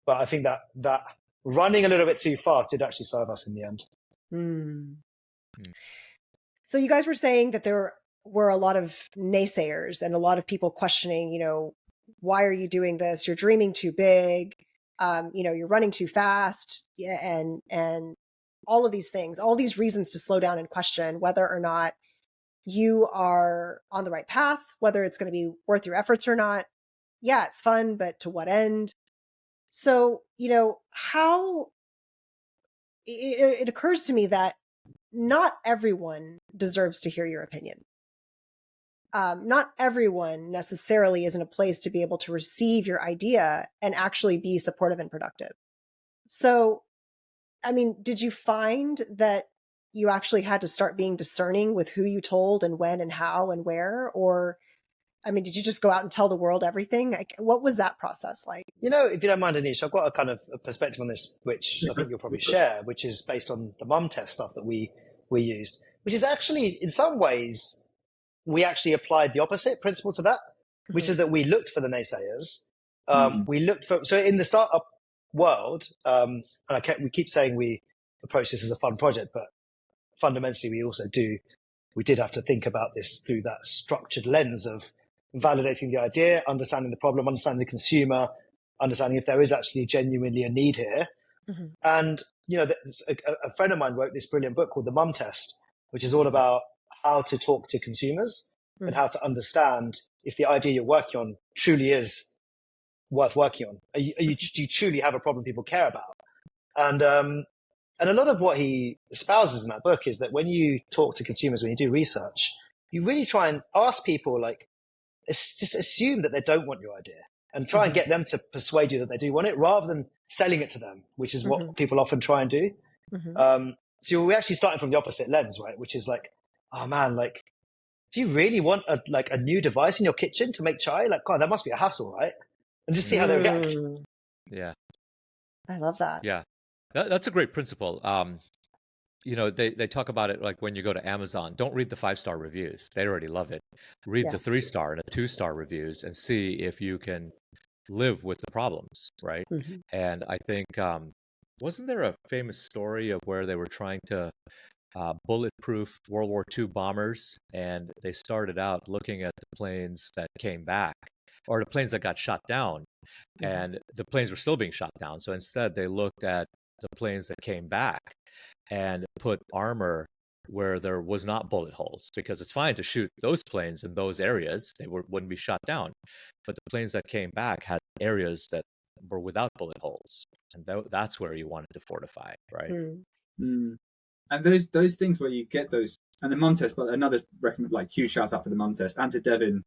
I think that running a little bit too fast did actually serve us in the end. So you guys were saying that there were a lot of naysayers and a lot of people questioning, why are you doing this? You're dreaming too big. You're running too fast, and all of these things, all these reasons to slow down and question whether or not you are on the right path, whether it's going to be worth your efforts or not. Yeah, it's fun, but to what end? So, how it occurs to me that not everyone deserves to hear your opinion. Not everyone necessarily is in a place to be able to receive your idea and actually be supportive and productive. So, I mean, did you find that you actually had to start being discerning with who you told and when and how and where? Or, I mean, did you just go out and tell the world everything? Like, what was that process like? If you don't mind, Anish, I've got a kind of a perspective on this, which I think you'll probably share, which is based on the mum test stuff that we used, which is actually, in some ways, we actually applied the opposite principle to that, which is that we looked for the naysayers. We looked for, so in the startup world, and we keep saying we approach this as a fun project, but fundamentally we did have to think about this through that structured lens of validating the idea, understanding the problem, understanding the consumer, understanding if there is actually genuinely a need here. And, a friend of mine wrote this brilliant book called The Mum Test, which is all about how to talk to consumers and how to understand if the idea you're working on truly is worth working on. Do you truly have a problem people care about? And a lot of what he espouses in that book is that when you talk to consumers, when you do research, you really try and ask people, like, just assume that they don't want your idea and try and get them to persuade you that they do want it, rather than selling it to them, which is what people often try and do. So we're actually starting from the opposite lens, right? Which is like, oh man, like, do you really want a new device in your kitchen to make chai? Like, God, that must be a hassle, right? And just see how they react. Yeah. I love that. Yeah. That's a great principle. They talk about it like when you go to Amazon, don't read the 5-star reviews. They already love it. Read the 3-star and the 2-star reviews and see if you can live with the problems, right? And I think, wasn't there a famous story of where they were trying to bulletproof World War II bombers, and they started out looking at the planes that came back, or the planes that got shot down, and the planes were still being shot down. So instead, they looked at the planes that came back and put armor where there was not bullet holes, because it's fine to shoot those planes in those areas. They wouldn't be shot down. But the planes that came back had areas that were without bullet holes. And that's where you wanted to fortify, right? And those things where you get those, and the mum test, but another recommend, like, huge shout out for the mum test, and to Devin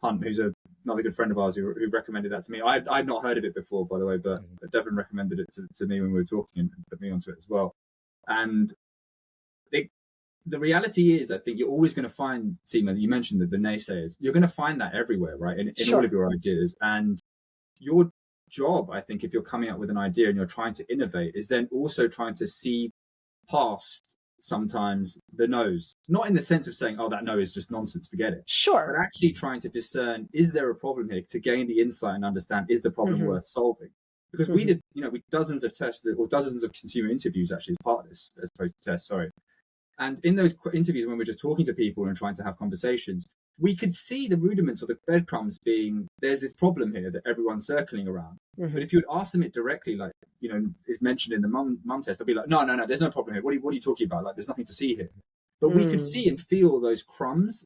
Hunt, who's another good friend of ours who recommended that to me. I'd not heard of it before, by the way, but Devin recommended it to me when we were talking and put me onto it as well. And the reality is, I think you're always going to find, Seema, you mentioned the naysayers. You're going to find that everywhere, right? In all of your ideas. And your job, I think, if you're coming up with an idea and you're trying to innovate, is then also trying to see past sometimes the no's, not in the sense of saying, oh, that no is just nonsense, forget it. Sure. But actually trying to discern, is there a problem here, to gain the insight and understand, is the problem worth solving? Because we did, we dozens of tests or dozens of consumer interviews actually as part of this, as opposed to tests, sorry. And in those interviews, when we're just talking to people and trying to have conversations, we could see the rudiments or the breadcrumbs being, there's this problem here that everyone's circling around. But if you would ask them it directly, like, is mentioned in the mum test, they'll be like, no, there's no problem here. What are you talking about? Like, there's nothing to see here. But we could see and feel those crumbs.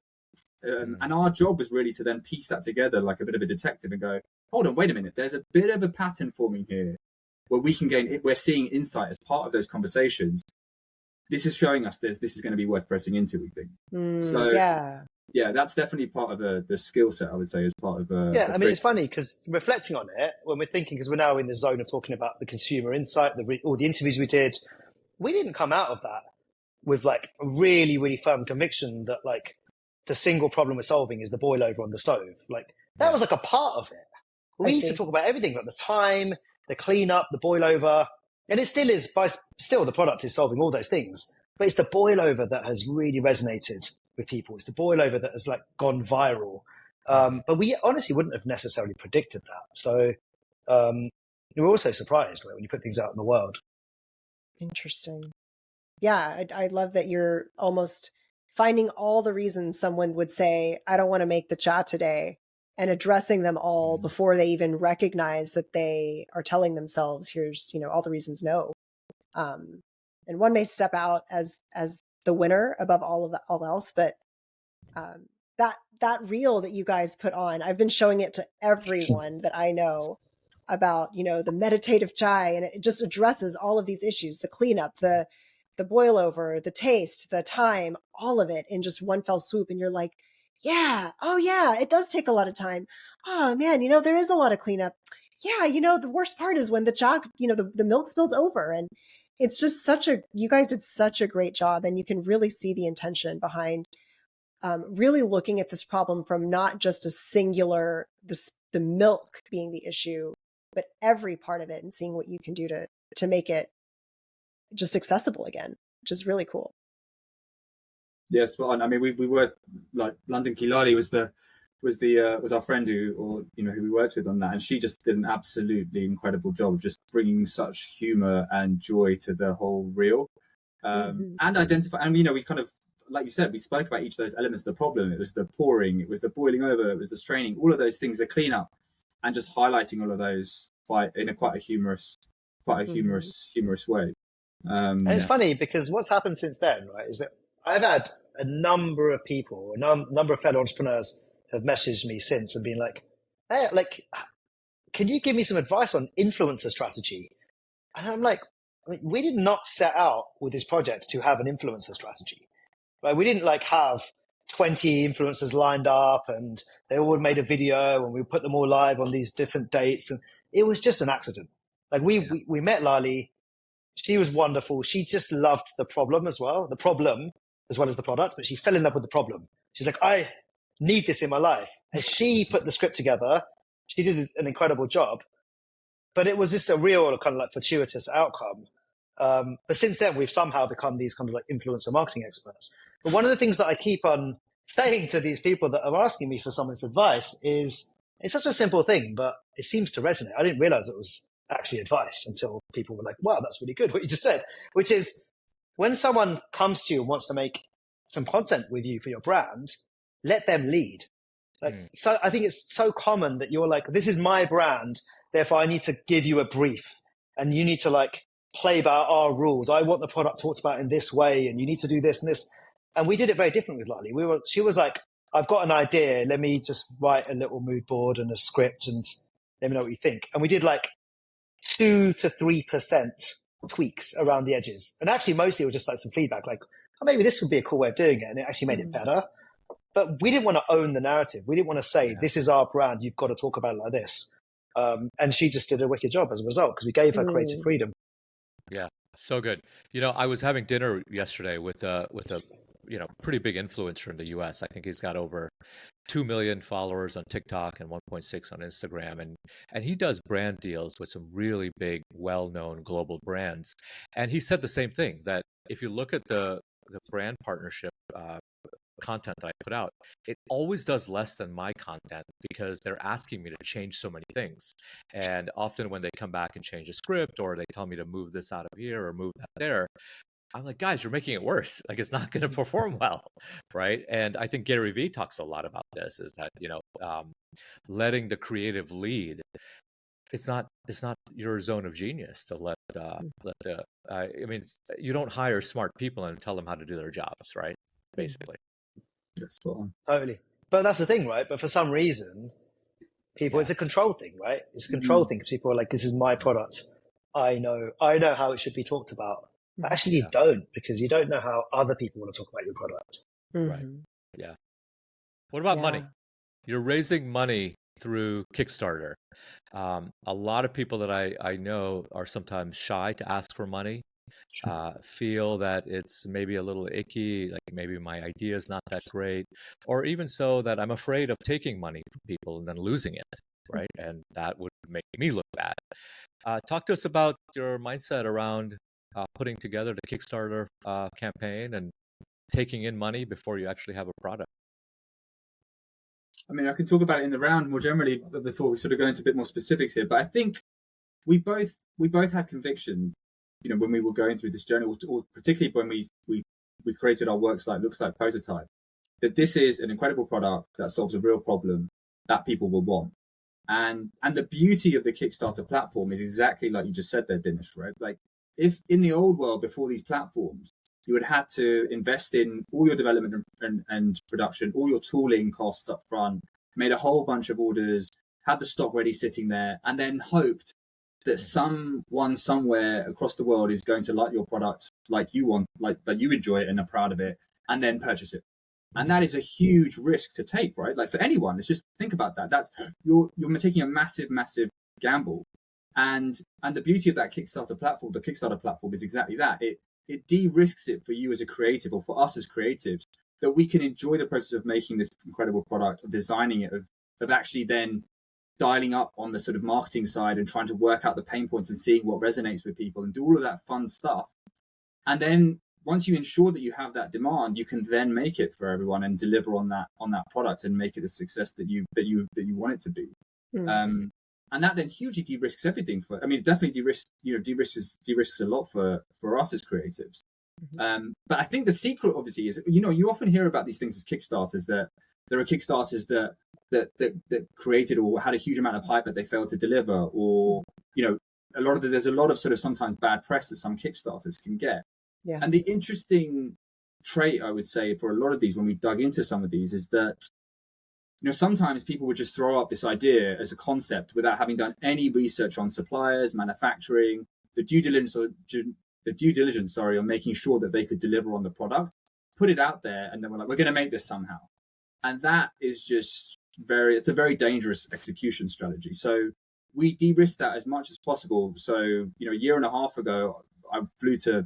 And our job was really to then piece that together like a bit of a detective and go, hold on, wait a minute. There's a bit of a pattern forming here where we're seeing insight as part of those conversations. This is showing us this is going to be worth pressing into, we think. Yeah, that's definitely part of the skill set, I would say, as part of it's funny because reflecting on it, when we're thinking, because we're now in the zone of talking about the consumer insight, all the interviews we did, we didn't come out of that with like a really, really firm conviction that like the single problem we're solving is the boil over on the stove. Like that was like a part of it. We need to talk about everything, like the time, the cleanup, the boil over. And it still is, still the product is solving all those things, but it's the boil over that has really resonated with people. It's the boil over that has like gone viral. But we honestly wouldn't have necessarily predicted that. So we're also surprised, right, when you put things out in the world. Interesting. Yeah, I love that you're almost finding all the reasons someone would say, I don't want to make the cha today, and addressing them all before they even recognize that they are telling themselves, here's, all the reasons no. And one may step out as the winner above all else, but that reel that you guys put on, I've been showing it to everyone that I know about, the meditative chai, and it just addresses all of these issues, the cleanup, the boil over, the taste, the time, all of it in just one fell swoop. And you're like, yeah, oh yeah, it does take a lot of time. Oh man, there is a lot of cleanup. Yeah, the worst part is when the cha, the milk spills over. And it's just you guys did such a great job, and you can really see the intention behind really looking at this problem from not just a singular, the milk being the issue, but every part of it, and seeing what you can do to make it just accessible again, which is really cool. Yes, well, I mean, we were like London Kilali was our friend who we worked with on that, and she just did an absolutely incredible job of just bringing such humor and joy to the whole reel, and identify. And we kind of, like you said, we spoke about each of those elements of the problem. It was the pouring, it was the boiling over, it was the straining, all of those things, the cleanup, and just highlighting all of those in quite a humorous way. And it's funny because what's happened since then, right, is that I've had a number of people, a number of fellow entrepreneurs have messaged me since and been like, hey, like, can you give me some advice on influencer strategy? And I'm like, we did not set out with this project to have an influencer strategy, right? We didn't like have 20 influencers lined up and they all made a video and we put them all live on these different dates. And it was just an accident. Like we met Lali. She was wonderful. She just loved the problem as well as the product, but she fell in love with the problem. She's like, I need this in my life. And she put the script together. She did an incredible job, but it was just a real kind of like fortuitous outcome. But since then, we've somehow become these kind of like influencer marketing experts. But one of the things that I keep on saying to these people that are asking me for someone's advice is, it's such a simple thing, but it seems to resonate. I didn't realize it was actually advice until people were like, wow, that's really good what you just said, which is when someone comes to you and wants to make some content with you for your brand, let them lead. So I think it's so common that you're like, this is my brand, therefore I need to give you a brief and you need to like play by our rules. I want the product talked about in this way and you need to do this and this. And we did it very differently with Lali. She was like, I've got an idea. Let me just write a little mood board and a script and let me know what you think. And we did like 2 to 3% tweaks around the edges. And actually, mostly it was just like some feedback, like, oh, maybe this would be a cool way of doing it. And it actually made it better. but we didn't want to own the narrative. We didn't want to say, this is our brand. You've got to talk about it like this. And she just did a wicked job as a result because we gave her creative freedom. Yeah, so good. You know, I was having dinner yesterday with a pretty big influencer in the US. I think he's got over 2 million followers on TikTok and 1.6 on Instagram, and he does brand deals with some really big, well-known global brands. And he said the same thing, that if you look at the brand partnership content that I put out, it always does less than my content because they're asking me to change so many things. And often when they come back and change a script, or they tell me to move this out of here or move that there, I'm like, guys, you're making it worse. Like, it's not going to perform well, right? And I think Gary Vee talks a lot about this, is that, letting the creative lead. It's not your zone of genius to let you don't hire smart people and tell them how to do their jobs, right? Basically. That's spot on. Totally. But that's the thing, right? But for some reason, people, it's a control thing, right? It's a control thing because people are like, this is my product. I know how it should be talked about. But actually, you don't, because you don't know how other people want to talk about your product. Right. Yeah. What about money? You're raising money through Kickstarter. A lot of people that I know are sometimes shy to ask for money. Feel that it's maybe a little icky, like maybe my idea is not that great, or even so that I'm afraid of taking money from people and then losing it, right? And that would make me look bad. Talk to us about your mindset around putting together the Kickstarter campaign and taking in money before you actually have a product. I mean, I can talk about it in the round more generally before we sort of go into a bit more specifics here, but I think we both had conviction, when we were going through this journey, or particularly when we created our Looks Like prototype, that this is an incredible product that solves a real problem that people will want. And the beauty of the Kickstarter platform is exactly like you just said there, Dinesh, right? Like, if in the old world before these platforms, you would have had to invest in all your development and production, all your tooling costs up front, made a whole bunch of orders, had the stock ready sitting there, and then hoped that someone somewhere across the world is going to like your product like you want, like that you enjoy it and are proud of it, and then purchase it. And that is a huge risk to take, right? Like, for anyone, let's just think about that. That's you're taking a massive gamble. And the beauty of that Kickstarter platform is exactly that. It de-risks it for you as a creative, or for us as creatives, that we can enjoy the process of making this incredible product, of designing it, of actually then dialing up on the sort of marketing side and trying to work out the pain points and seeing what resonates with people and do all of that fun stuff. And then once you ensure that you have that demand, you can then make it for everyone and deliver on that product and make it the success that you want it to be. And that then hugely de-risks everything it definitely de-risks a lot for us as creatives. But I think the secret obviously is, you often hear about these things as Kickstarters, that there are Kickstarters that created or had a huge amount of hype but they failed to deliver, or, there's a lot of sort of sometimes bad press that some Kickstarters can get. Yeah. And the interesting trait, I would say, for a lot of these, when we dug into some of these, is that sometimes people would just throw up this idea as a concept without having done any research on suppliers, manufacturing, the due diligence, on making sure that they could deliver on the product, put it out there, and then we're like, we're going to make this somehow. And that is just it's a very dangerous execution strategy. So we de-risk that as much as possible. So, a year and a half ago, I flew to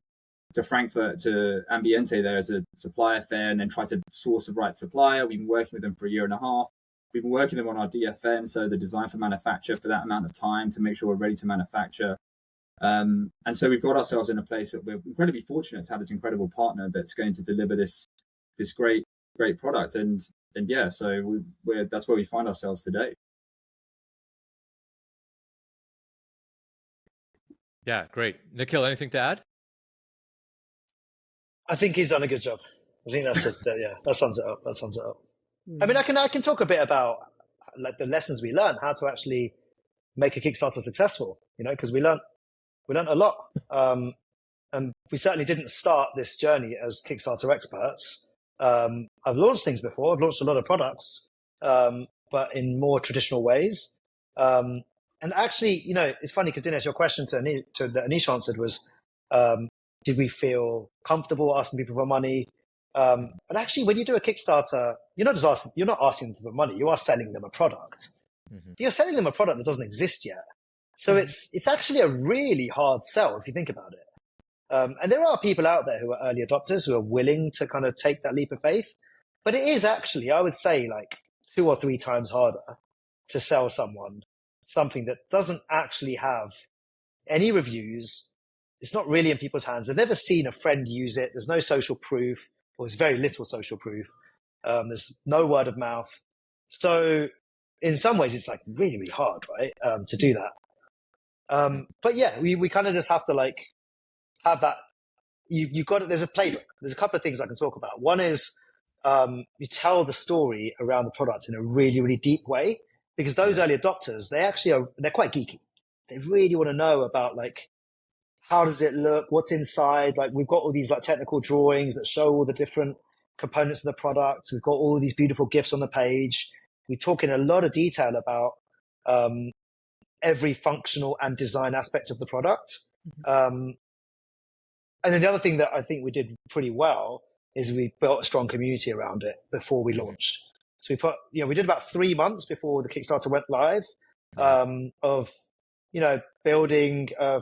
Frankfurt to Ambiente there as a supplier fair, and then tried to source the right supplier. We've been working with them for a year and a half. We've been working with them on our DFM, so the design for manufacture, for that amount of time to make sure we're ready to manufacture. And so we've got ourselves in a place that we're incredibly fortunate to have this incredible partner that's going to deliver this great product. And yeah, so that's where we find ourselves today. Yeah, great. Nikhil, anything to add? I think he's done a good job. I think that's it. Yeah, that sums it up. I mean, I can talk a bit about like the lessons we learned, how to actually make a Kickstarter successful. Because we learned a lot, and we certainly didn't start this journey as Kickstarter experts. I've launched things before. I've launched a lot of products, but in more traditional ways. And actually, it's funny because Dinesh, your question that Anish answered was, did we feel comfortable asking people for money? And actually, when you do a Kickstarter, you're not asking them for money. You are selling them a product. But you're selling them a product that doesn't exist yet. So it's actually a really hard sell if you think about it. And there are people out there who are early adopters who are willing to kind of take that leap of faith. But it is actually, I would say, like 2 or 3 times harder to sell someone something that doesn't actually have any reviews. It's not really in people's hands. They've never seen a friend use it. There's no social proof, or there's very little social proof. There's no word of mouth. So in some ways, it's like really, really hard, right, to do that. But yeah, we kind of just have to like have that. You've got it. There's a playbook. There's a couple of things I can talk about. One is you tell the story around the product in a really, really deep way, because those early adopters, they're quite geeky. They really want to know about like, how does it look? What's inside? Like we've got all these like technical drawings that show all the different components of the product. We've got all these beautiful GIFs on the page. We talk in a lot of detail about every functional and design aspect of the product. And then the other thing that I think we did pretty well is we built a strong community around it before we launched. So we did about 3 months before the Kickstarter went live of, building a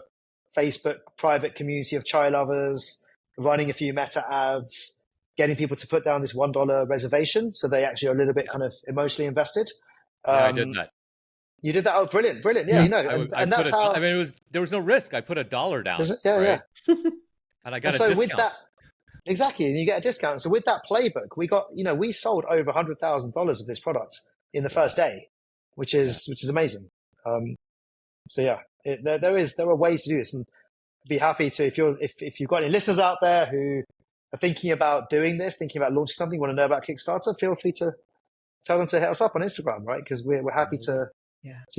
Facebook private community of chai lovers, running a few meta ads, getting people to put down this $1 reservation. So they actually are a little bit kind of emotionally invested. I did that. You did that? Oh, brilliant. Yeah. And that's how, there was no risk. I put $1 down. Yeah. And I got a discount. With that, exactly. And you get a discount. So with that playbook, we sold over $100,000 of this product in the first day, which is amazing. So yeah, there are ways to do this, and be happy to, if you've got any listeners out there who are thinking about doing this, thinking about launching something, want to know about Kickstarter, feel free to tell them to hit us up on Instagram, right? Because we're happy to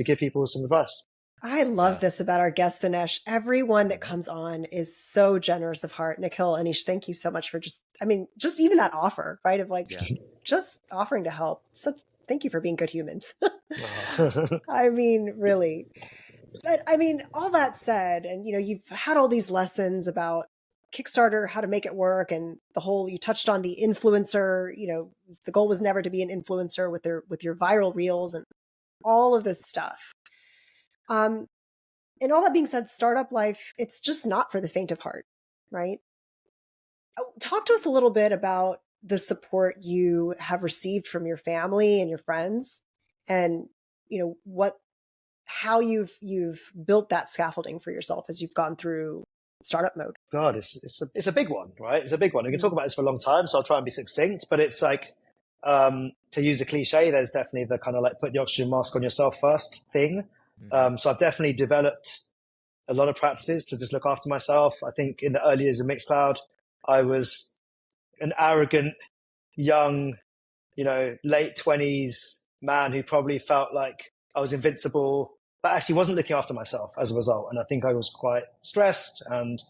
give people some advice. I love this about our guest, Dinesh. Everyone that comes on is so generous of heart. Nikhil, Anish, thank you so much for just even that offer, right? Of like, just offering to help. So thank you for being good humans. I mean, really. But I mean, all that said, and you've had all these lessons about Kickstarter, how to make it work, and you touched on the influencer, the goal was never to be an influencer with your viral reels and all of this stuff. And all that being said, startup life, it's just not for the faint of heart, right? Talk to us a little bit about the support you have received from your family and your friends, and how you've built that scaffolding for yourself as you've gone through startup mode. God, it's a big one, right? It's a big one. We can talk about this for a long time, so I'll try and be succinct. But it's like, to use a cliche, there's definitely the kind of like put the oxygen mask on yourself first thing. So I've definitely developed a lot of practices to just look after myself. I think in the early years of Mixcloud, I was an arrogant, young, late 20s man who probably felt like I was invincible, but actually wasn't looking after myself as a result. And I think I was quite stressed and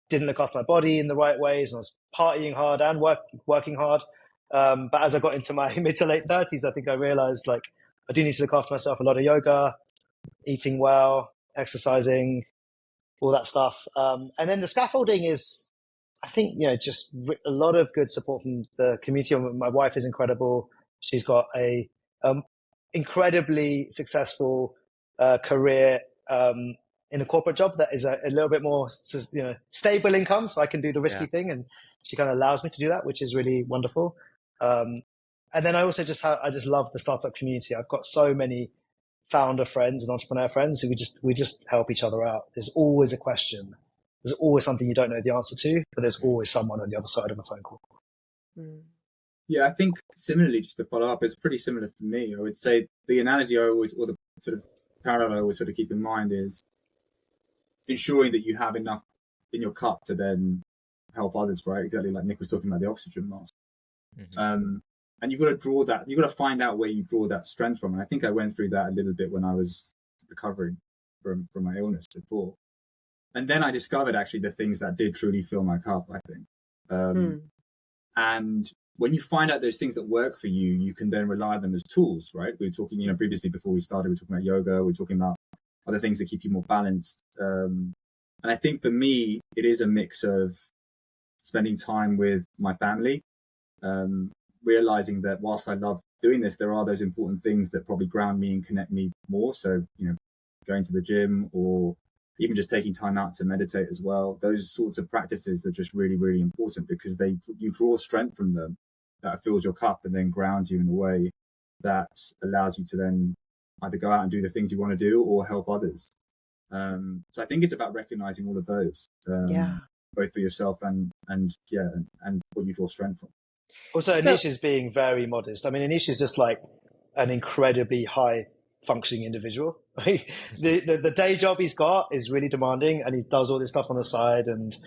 didn't look after my body in the right ways. And I was partying hard and working hard. But as I got into my mid to late 30s, I think I realized like I do need to look after myself. A lot of yoga, eating well, exercising, all that stuff. And then the scaffolding is, I think, just a lot of good support from the community. My wife is incredible. She's got a incredibly successful career in a corporate job that is a little bit more stable income, so I can do the risky thing, and she kind of allows me to do that, which is really wonderful. And then I also I just love the startup community. I've got so many founder friends and entrepreneur friends who we just help each other out. There's always a question. There's always something you don't know the answer to, but there's always someone on the other side of a phone call. Yeah, I think similarly, just to follow up, it's pretty similar for me. I would say the analogy or the sort of parallel I always sort of keep in mind is ensuring that you have enough in your cup to then help others, right? Exactly like Nick was talking about the oxygen mask. And you've got to draw that, you've got to find out where you draw that strength from. And I think I went through that a little bit when I was recovering from my illness before. And then I discovered actually the things that did truly fill my cup, I think. And when you find out those things that work for you, you can then rely on them as tools, right? We were talking, previously before we started, we were talking about yoga, we were talking about other things that keep you more balanced. And I think for me, it is a mix of spending time with my family, realizing that whilst I love doing this, there are those important things that probably ground me and connect me more. So, going to the gym, or even just taking time out to meditate as well. Those sorts of practices are just really, really important, because you draw strength from them that fills your cup and then grounds you in a way that allows you to then either go out and do the things you want to do or help others. So I think it's about recognizing all of those, both for yourself and what you draw strength from. Also, Anish is being very modest. I mean, Anish is just like an incredibly high functioning individual. the day job he's got is really demanding, and he does all this stuff on the side and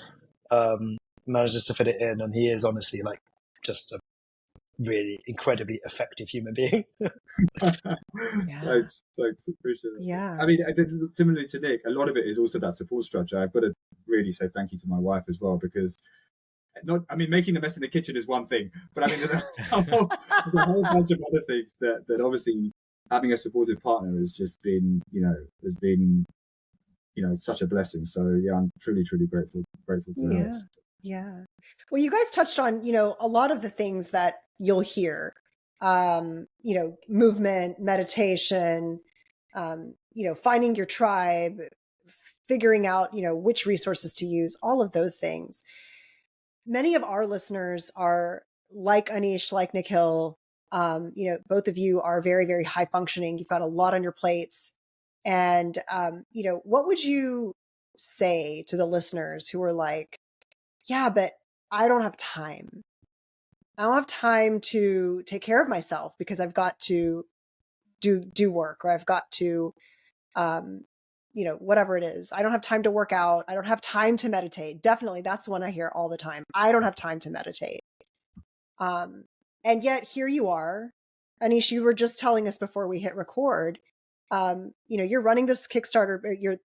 manages to fit it in. And he is honestly like just a really incredibly effective human being. Thanks, appreciate it. Yeah. I mean, similarly to Nick, a lot of it is also that support structure. I've got to really say thank you to my wife as well, because making the mess in the kitchen is one thing, but I mean, there's a whole bunch of other things that obviously having a supportive partner has just been, such a blessing. So yeah, I'm truly, truly grateful to her. Yeah. Well, you guys touched on, a lot of the things that you'll hear, movement, meditation, finding your tribe, figuring out, which resources to use, all of those things. Many of our listeners are like Anish, like Nikhil. Both of you are very, very high functioning. You've got a lot on your plates. And, what would you say to the listeners who are like, yeah, but I don't have time. I don't have time to take care of myself because I've got to do work, or I've got to, whatever it is. I don't have time to work out. I don't have time to meditate. Definitely. That's one I hear all the time. I don't have time to meditate. And yet here you are, Anish, you were just telling us before we hit record, you're running this Kickstarter,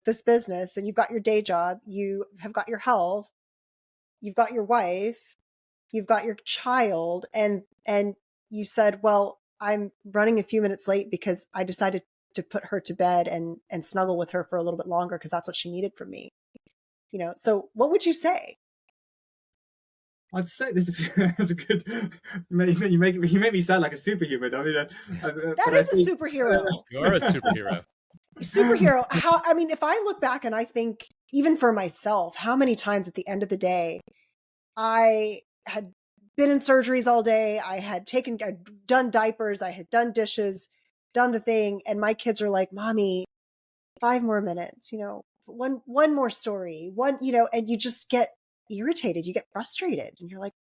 this business, and you've got your day job, you have got your health, you've got your wife, you've got your child, and you said, well, I'm running a few minutes late because I decided to put her to bed and snuggle with her for a little bit longer because that's what she needed from me. So what would you say? I'd say this is a good. You make me sound like a superhuman. I mean, that is a superhero. You're a superhero. Superhero. If I look back and I think, even for myself, how many times at the end of the day, I had been in surgeries all day. I'd done diapers. I had done dishes, done the thing, and my kids are like, "Mommy, 5 more minutes. One more story. And you just get irritated, you get frustrated, and you're like,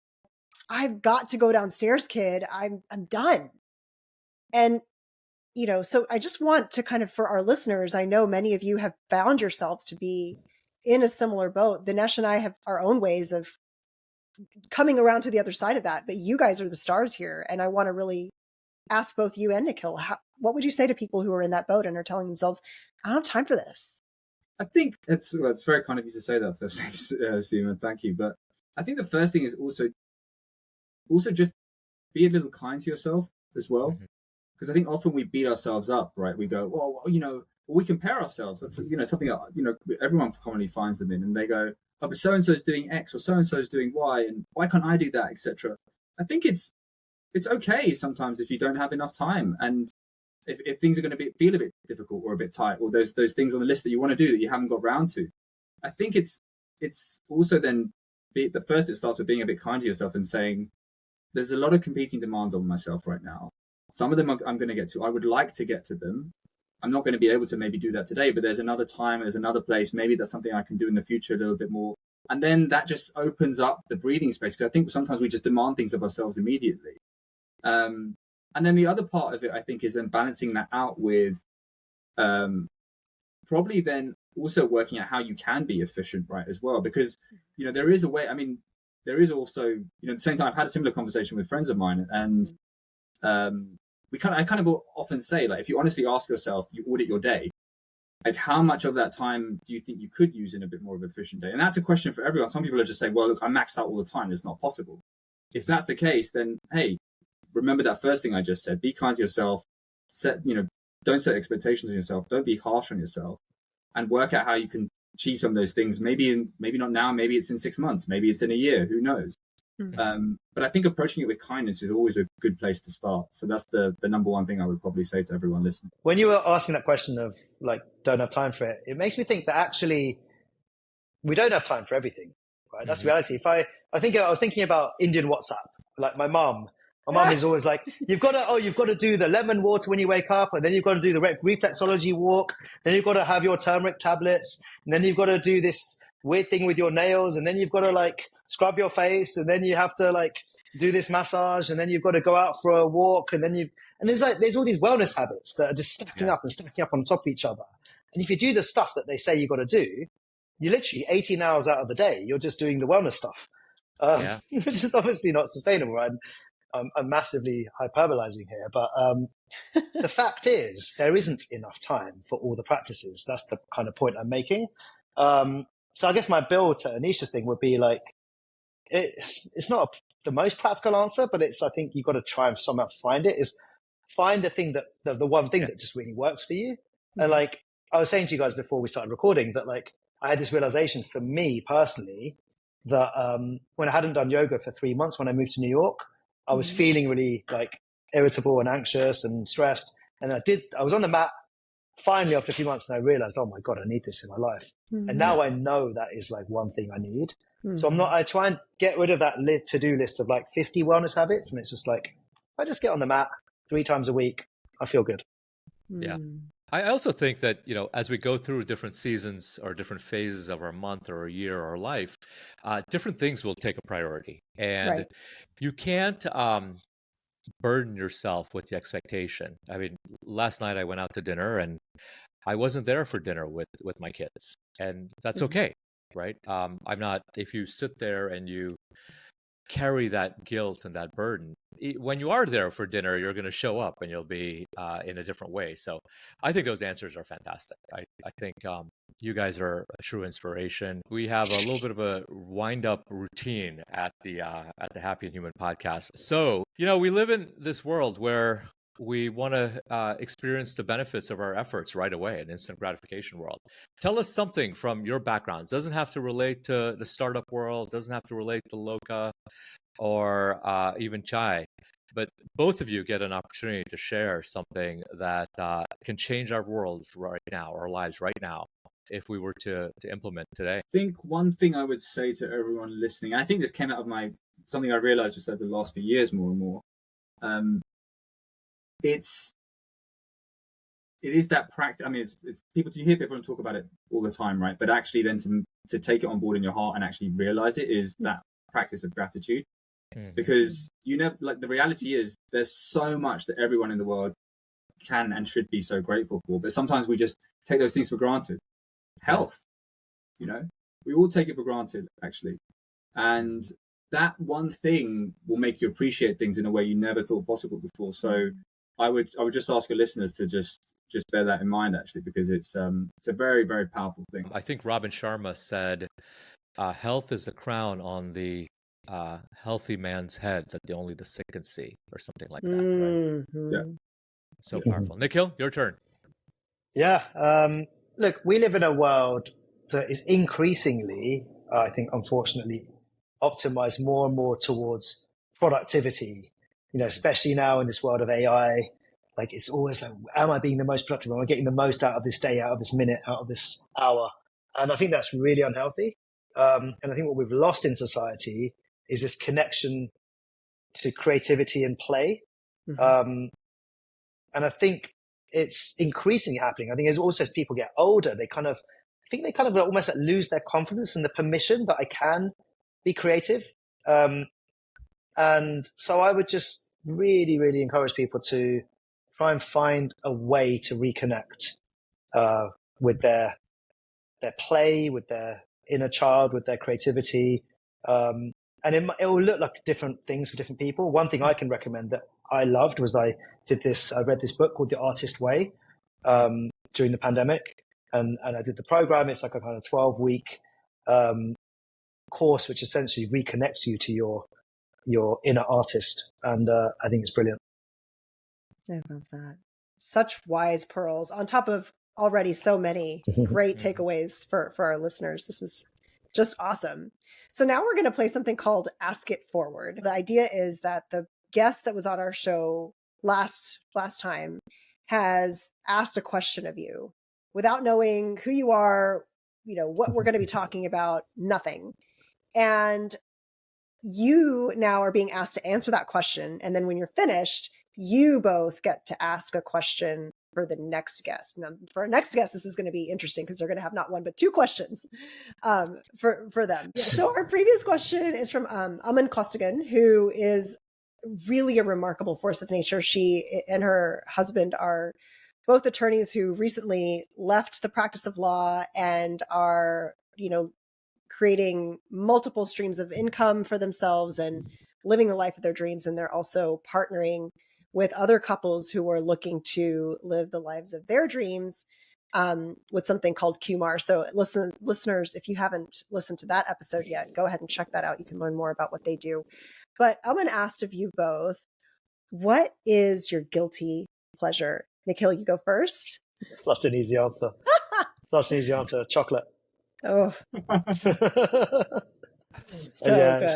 I've got to go downstairs, kid. I'm done. And so I just want to kind of, for our listeners, I know many of you have found yourselves to be in a similar boat. Dinesh and I have our own ways of coming around to the other side of that, but you guys are the stars here, and I want to really ask both you and Nikhil, what would you say to people who are in that boat and are telling themselves, I don't have time for this? I think it's very kind of you to say that first, Seema. Thank you. But I think the first thing is also just be a little kind to yourself as well, because I think often we beat ourselves up, right? We go, well, we compare ourselves. That's something everyone commonly finds them in, and they go, oh, but so and so is doing X or so and so is doing Y, and why can't I do that, etc. I think it's okay sometimes if you don't have enough time, and if things are going to feel a bit difficult or a bit tight, or there's those things on the list that you want to do that you haven't got round to. I think it's also then it starts with being a bit kind to yourself and saying, there's a lot of competing demands on myself right now. Some of them I'm going to get to. I would like to get to them. I'm not going to be able to maybe do that today, but there's another time, there's another place. Maybe that's something I can do in the future a little bit more. And then that just opens up the breathing space, because I think sometimes we just demand things of ourselves immediately. And then the other part of it, I think, is then balancing that out with probably then also working out how you can be efficient, right, as well. Because, there is a way, there is also, at the same time, I've had a similar conversation with friends of mine, and I kind of often say, like, if you honestly ask yourself, you audit your day, like, how much of that time do you think you could use in a bit more of an efficient day? And that's a question for everyone. Some people are just saying, well, look, I maxed out all the time. It's not possible. If that's the case, then, hey, remember that first thing I just said. Be kind to yourself. Don't set expectations on yourself. Don't be harsh on yourself, and work out how you can achieve some of those things. Maybe not now. Maybe it's in 6 months. Maybe it's in a year. Who knows? But I think approaching it with kindness is always a good place to start. So that's the number one thing I would probably say to everyone listening. When you were asking that question of like, don't have time for it, it makes me think that actually we don't have time for everything, right? That's the reality. If I was thinking about Indian WhatsApp, like my mom is always like, you've got to do the lemon water when you wake up, and then you've got to do the reflexology walk, then you've got to have your turmeric tablets, and then you've got to do this weird thing with your nails, and then you've got to like scrub your face, and then you have to like do this massage, and then you've got to go out for a walk, and there's all these wellness habits that are just stacking up on top of each other. And if you do the stuff that they say you've got to do, you're literally 18 hours out of the day, you're just doing the wellness stuff, which is obviously not sustainable, right? I'm massively hyperbolizing here, but the fact is there isn't enough time for all the practices. That's the kind of point I'm making. So I guess my build to Anisha's thing would be like, it's not the most practical answer, but I think you've got to try and somehow find the thing the one thing that just really works for you. And like I was saying to you guys before we started recording, that like I had this realization for me personally that when I hadn't done yoga for 3 months, when I moved to New York, I was feeling really like irritable and anxious and stressed. And I was on the mat finally after a few months, and I realized, oh my God, I need this in my life. And now I know that is like one thing I need. So I try and get rid of that to-do list of like 50 wellness habits. And it's just like, I just get on the mat 3 times a week, I feel good. Yeah. I also think that, as we go through different seasons or different phases of our month or a year or our life, different things will take a priority. And you can't burden yourself with the expectation. I mean, last night I went out to dinner and I wasn't there for dinner with my kids. And that's okay, right? If you sit there and you carry that guilt and that burden, when you are there for dinner, you're going to show up and you'll be in a different way. So I think those answers are fantastic. I think you guys are a true inspiration. We have a little bit of a wind up routine at the Happy and Human podcast. So, we live in this world where we want to experience the benefits of our efforts right away, an instant gratification world. Tell us something from your backgrounds. Doesn't have to relate to the startup world, doesn't have to relate to Loka or even Chai, but both of you get an opportunity to share something that can change our worlds right now, our lives right now, if we were to implement today. I think one thing I would say to everyone listening, and I think this came out of something I realized just over the last few years more and more, it is that practice. I mean, it's people. You hear people talk about it all the time, right? But actually, then to take it on board in your heart and actually realize it is that practice of gratitude, because like the reality is there's so much that everyone in the world can and should be so grateful for, but sometimes we just take those things for granted. Health, we all take it for granted actually, and that one thing will make you appreciate things in a way you never thought possible before. So I would just ask your listeners to just bear that in mind, actually, because it's a very, very powerful thing. I think Robin Sharma said, health is the crown on the healthy man's head that only the sick can see, or something like that. Right? Yeah. So powerful. Nikhil, your turn. Yeah. Look, we live in a world that is increasingly, I think, unfortunately, optimized more and more towards productivity. Especially now in this world of AI, like it's always like, am I being the most productive? Am I getting the most out of this day, out of this minute, out of this hour? And I think that's really unhealthy. And I think what we've lost in society is this connection to creativity and play. And I think it's increasingly happening. I think as also as people get older, they kind of almost lose their confidence and the permission that I can be creative. And so I would just really, really encourage people to try and find a way to reconnect with their play, with their inner child, with their creativity. And it will look like different things for different people. One thing I can recommend that I loved was I read this book called The Artist Way during the pandemic. And I did the program. It's like a kind of 12-week course, which essentially reconnects you to your inner artist. And I think it's brilliant. I love that. Such wise pearls on top of already so many great takeaways for our listeners. This was Just awesome. So now we're going to play something called Ask It Forward. The idea is that the guest that was on our show last time has asked a question of you without knowing who you are, what we're going to be talking about, nothing. And you now are being asked to answer that question. And then when you're finished, you both get to ask a question for the next guest. Now, for our next guest, this is going to be interesting because they're going to have not one, but two questions for them. Yeah, so our previous question is from Aman Costigan, who is really a remarkable force of nature. She and her husband are both attorneys who recently left the practice of law and are, creating multiple streams of income for themselves and living the life of their dreams. And they're also partnering with other couples who are looking to live the lives of their dreams with something called QMAR. So listeners, if you haven't listened to that episode yet, go ahead and check that out. You can learn more about what they do. But Aman asked of you both, what is your guilty pleasure? Nikhil, you go first. Such an easy answer. Chocolate. Oh, so yeah, good.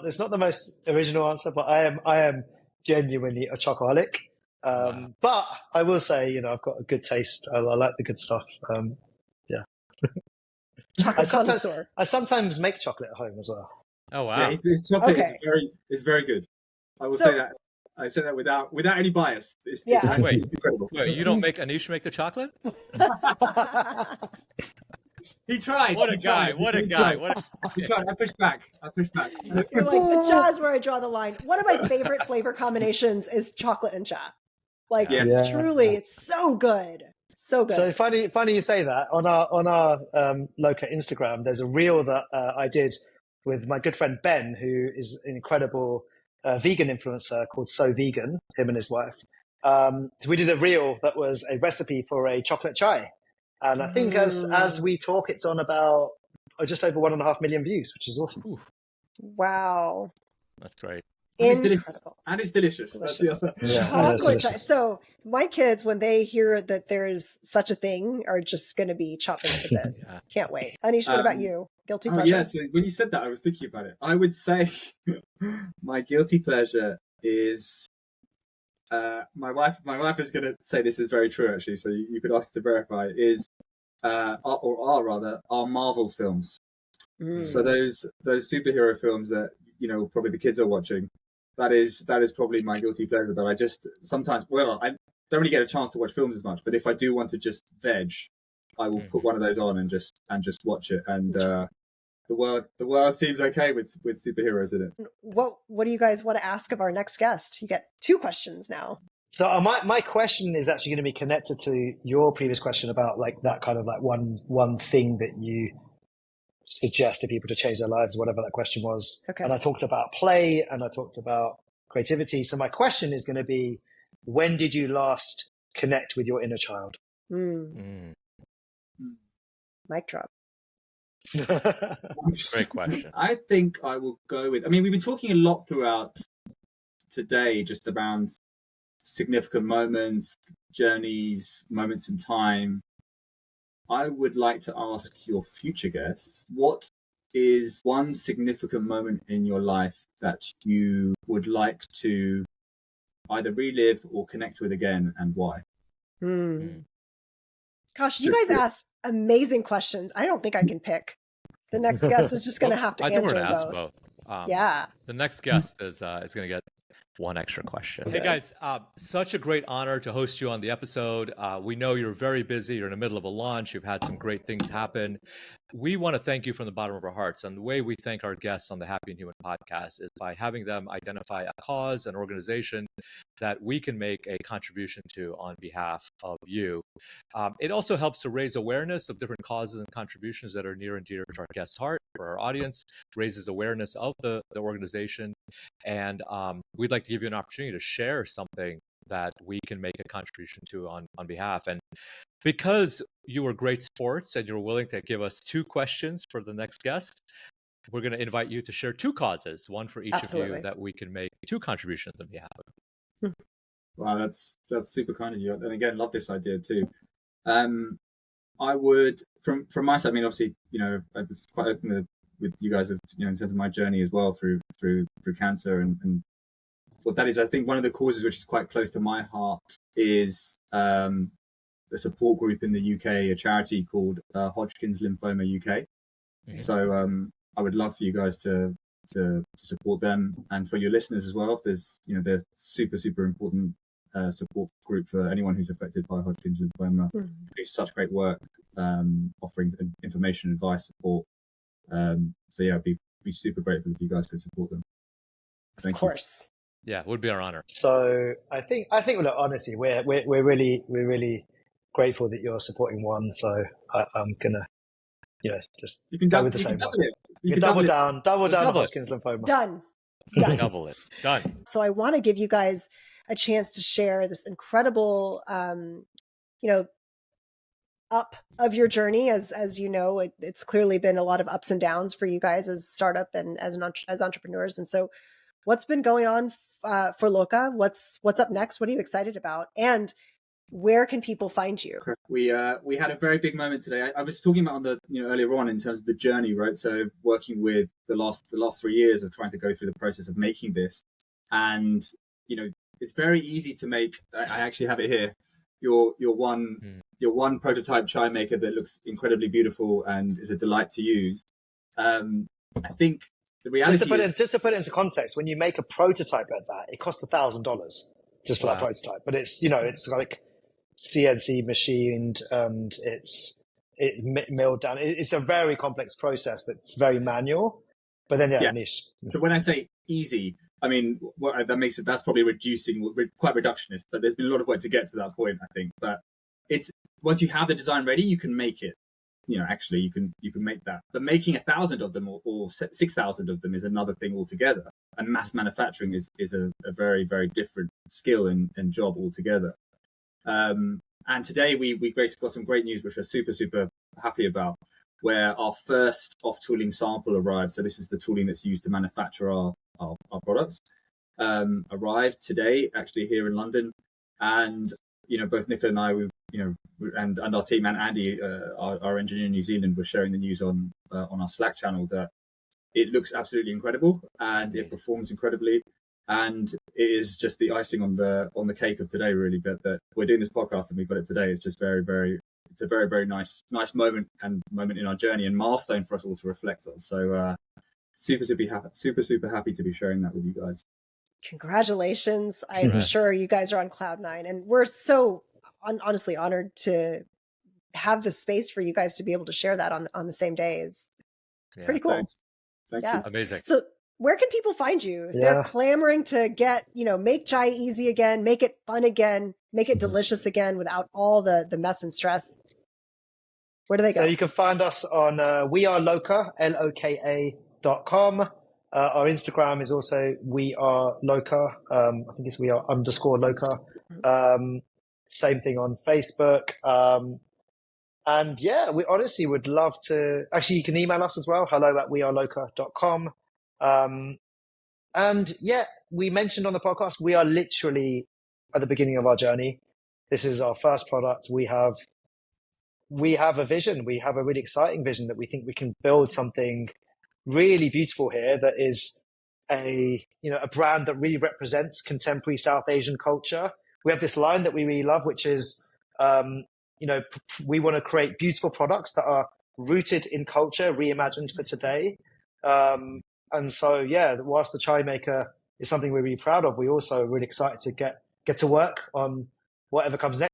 It's not the most original answer, but I am genuinely a chocoholic. Wow. But I will say, I've got a good taste. I like the good stuff. Yeah. Chocolate connoisseur. I sometimes make chocolate at home as well. Oh wow! Yeah, his chocolate is very good. I will say that. I say that without any bias. It's incredible. Wait, you don't make Anish make the chocolate? He tried. What a guy! He tried. I pushed back. You're like, but cha is where I draw the line. One of my favorite flavor combinations is chocolate and cha. Like, truly, it's so good. So good. So funny you say that. On our Loka Instagram, there's a reel that I did with my good friend Ben, who is an incredible vegan influencer called So Vegan, him and his wife. So we did a reel that was a recipe for a chocolate chai. And I think as we talk, it's on about just over 1.5 million views, which is awesome. Ooh. Wow. That's great. Incredible. And it's delicious. Chocolate chai. So my kids, when they hear that there's such a thing, are just going to be chopping at the bit. Yeah. Can't wait. Anish, what about you? Guilty pleasure? Yeah, so when you said that, I was thinking about it. I would say my guilty pleasure is... my wife is going to say this is very true, actually, so you could ask to verify, is our Marvel films. So those superhero films that probably the kids are watching, that is probably my guilty pleasure. That I just sometimes, I don't really get a chance to watch films as much, but if I do want to just veg, I will put one of those on and just watch it. And the world seems okay with superheroes in it. What do you guys want to ask of our next guest? You get 2 questions now. So my question is actually going to be connected to your previous question about like that kind of like one thing that you suggest to people to change their lives, whatever that question was. Okay. And I talked about play and I talked about creativity. So my question is going to be, when did you last connect with your inner child? Mic drop. Great question. I think I will go with, we've been talking a lot throughout today just around significant moments, journeys, moments in time. I would like to ask your future guests, what is one significant moment in your life that you would like to either relive or connect with again, and why? Gosh, you guys asked amazing questions. I don't think I can pick. The next guest is just going to have to answer both. The next guest is going to get one extra question. Hey guys, such a great honor to host you on the episode. We know you're very busy. You're in the middle of a launch. You've had some great things happen. We want to thank you from the bottom of our hearts. And the way we thank our guests on the Happy and Human podcast is by having them identify a cause, an organization that we can make a contribution to on behalf of you. It also helps to raise awareness of different causes and contributions that are near and dear to our guest's heart, for our audience, raises awareness of the organization. And we'd like to give you an opportunity to share something that we can make a contribution to on behalf. And because you were great sports and you're willing to give us 2 questions for the next guest, we're going to invite you to share 2 causes, one for each of you, that we can make 2 contributions on behalf of. Wow, that's super kind of you. And again, love this idea too. I would, from my side, I mean, obviously, I was quite open with you guys, in terms of my journey as well through cancer, and what that is. I think one of the causes which is quite close to my heart is a support group in the UK, a charity called Hodgkin's Lymphoma UK. Mm-hmm. So I would love for you guys to support them, and for your listeners as well. If there's, they're super important support group for anyone who's affected by Hodgkin's lymphoma. Mm-hmm. It's such great work, offering information, advice, support. So yeah, I'd be super grateful if you guys could support them. Thank you. Of course. Yeah, it would be our honor. So I think look, honestly, we're really grateful that you're supporting one. So I'm gonna, just you can go with the same one. You can double down on Hodgkin's lymphoma. Done. Double it. Done. So I want to give you guys a chance to share this incredible, up of your journey. As you know, it's clearly been a lot of ups and downs for you guys as startup and as entrepreneurs. And so, what's been going on for Loka? What's up next? What are you excited about? And where can people find you? We had a very big moment today. I was talking about on the earlier on in terms of the journey, right? So working with the last 3 years of trying to go through the process of making this, and it's very easy to make. I actually have it here. Your one prototype chai maker that looks incredibly beautiful and is a delight to use. I think the reality just to put it into context, when you make a prototype like that, it costs $1,000 just for that prototype. But it's it's like CNC machined and it's milled down. It's a very complex process that's very manual. But then Anish. So when I say easy, I mean that's probably quite reductionist. But there's been a lot of work to get to that point, I think. But it's once you have the design ready, you can make it. Actually, you can make that. But making 1,000 of them or 6,000 of them is another thing altogether. And mass manufacturing is a very, very different skill and job altogether. And today we got some great news, which we're super happy about, where our first off-tooling sample arrived. So this is the tooling that's used to manufacture our products. Arrived today, actually here in London, and both Nikhil and I, and our team, and Andy, our engineer in New Zealand, was sharing the news on our Slack channel that it looks absolutely incredible and it performs incredibly, and it is just the icing on the cake of today, really. But that we're doing this podcast and we've got it today is just it's a very nice moment in our journey and milestone for us all to reflect on. So super happy to be sharing that with you guys. Congratulations. I'm sure you guys are on cloud nine, and we're so honestly honored to have the space for you guys to be able to share that on the same day. Is pretty cool. Thank you. Amazing. So where can people find you? If they're clamoring to get, make chai easy again, make it fun again, make it delicious again without all the mess and stress. Where do they go? So you can find us on weareloka, LOKA.com. Our Instagram is also weareloka. I think it's _Loka. Same thing on Facebook. And we honestly would love to. Actually, you can email us as well. hello@weareloka.com. And we mentioned on the podcast, we are literally at the beginning of our journey. This is our first product. We have a vision. We have a really exciting vision that we think we can build something really beautiful here that is a brand that really represents contemporary South Asian culture. We have this line that we really love, which is, we want to create beautiful products that are rooted in culture, reimagined for today. And so, whilst the chai maker is something we're really proud of, we're also really excited to get to work on whatever comes next.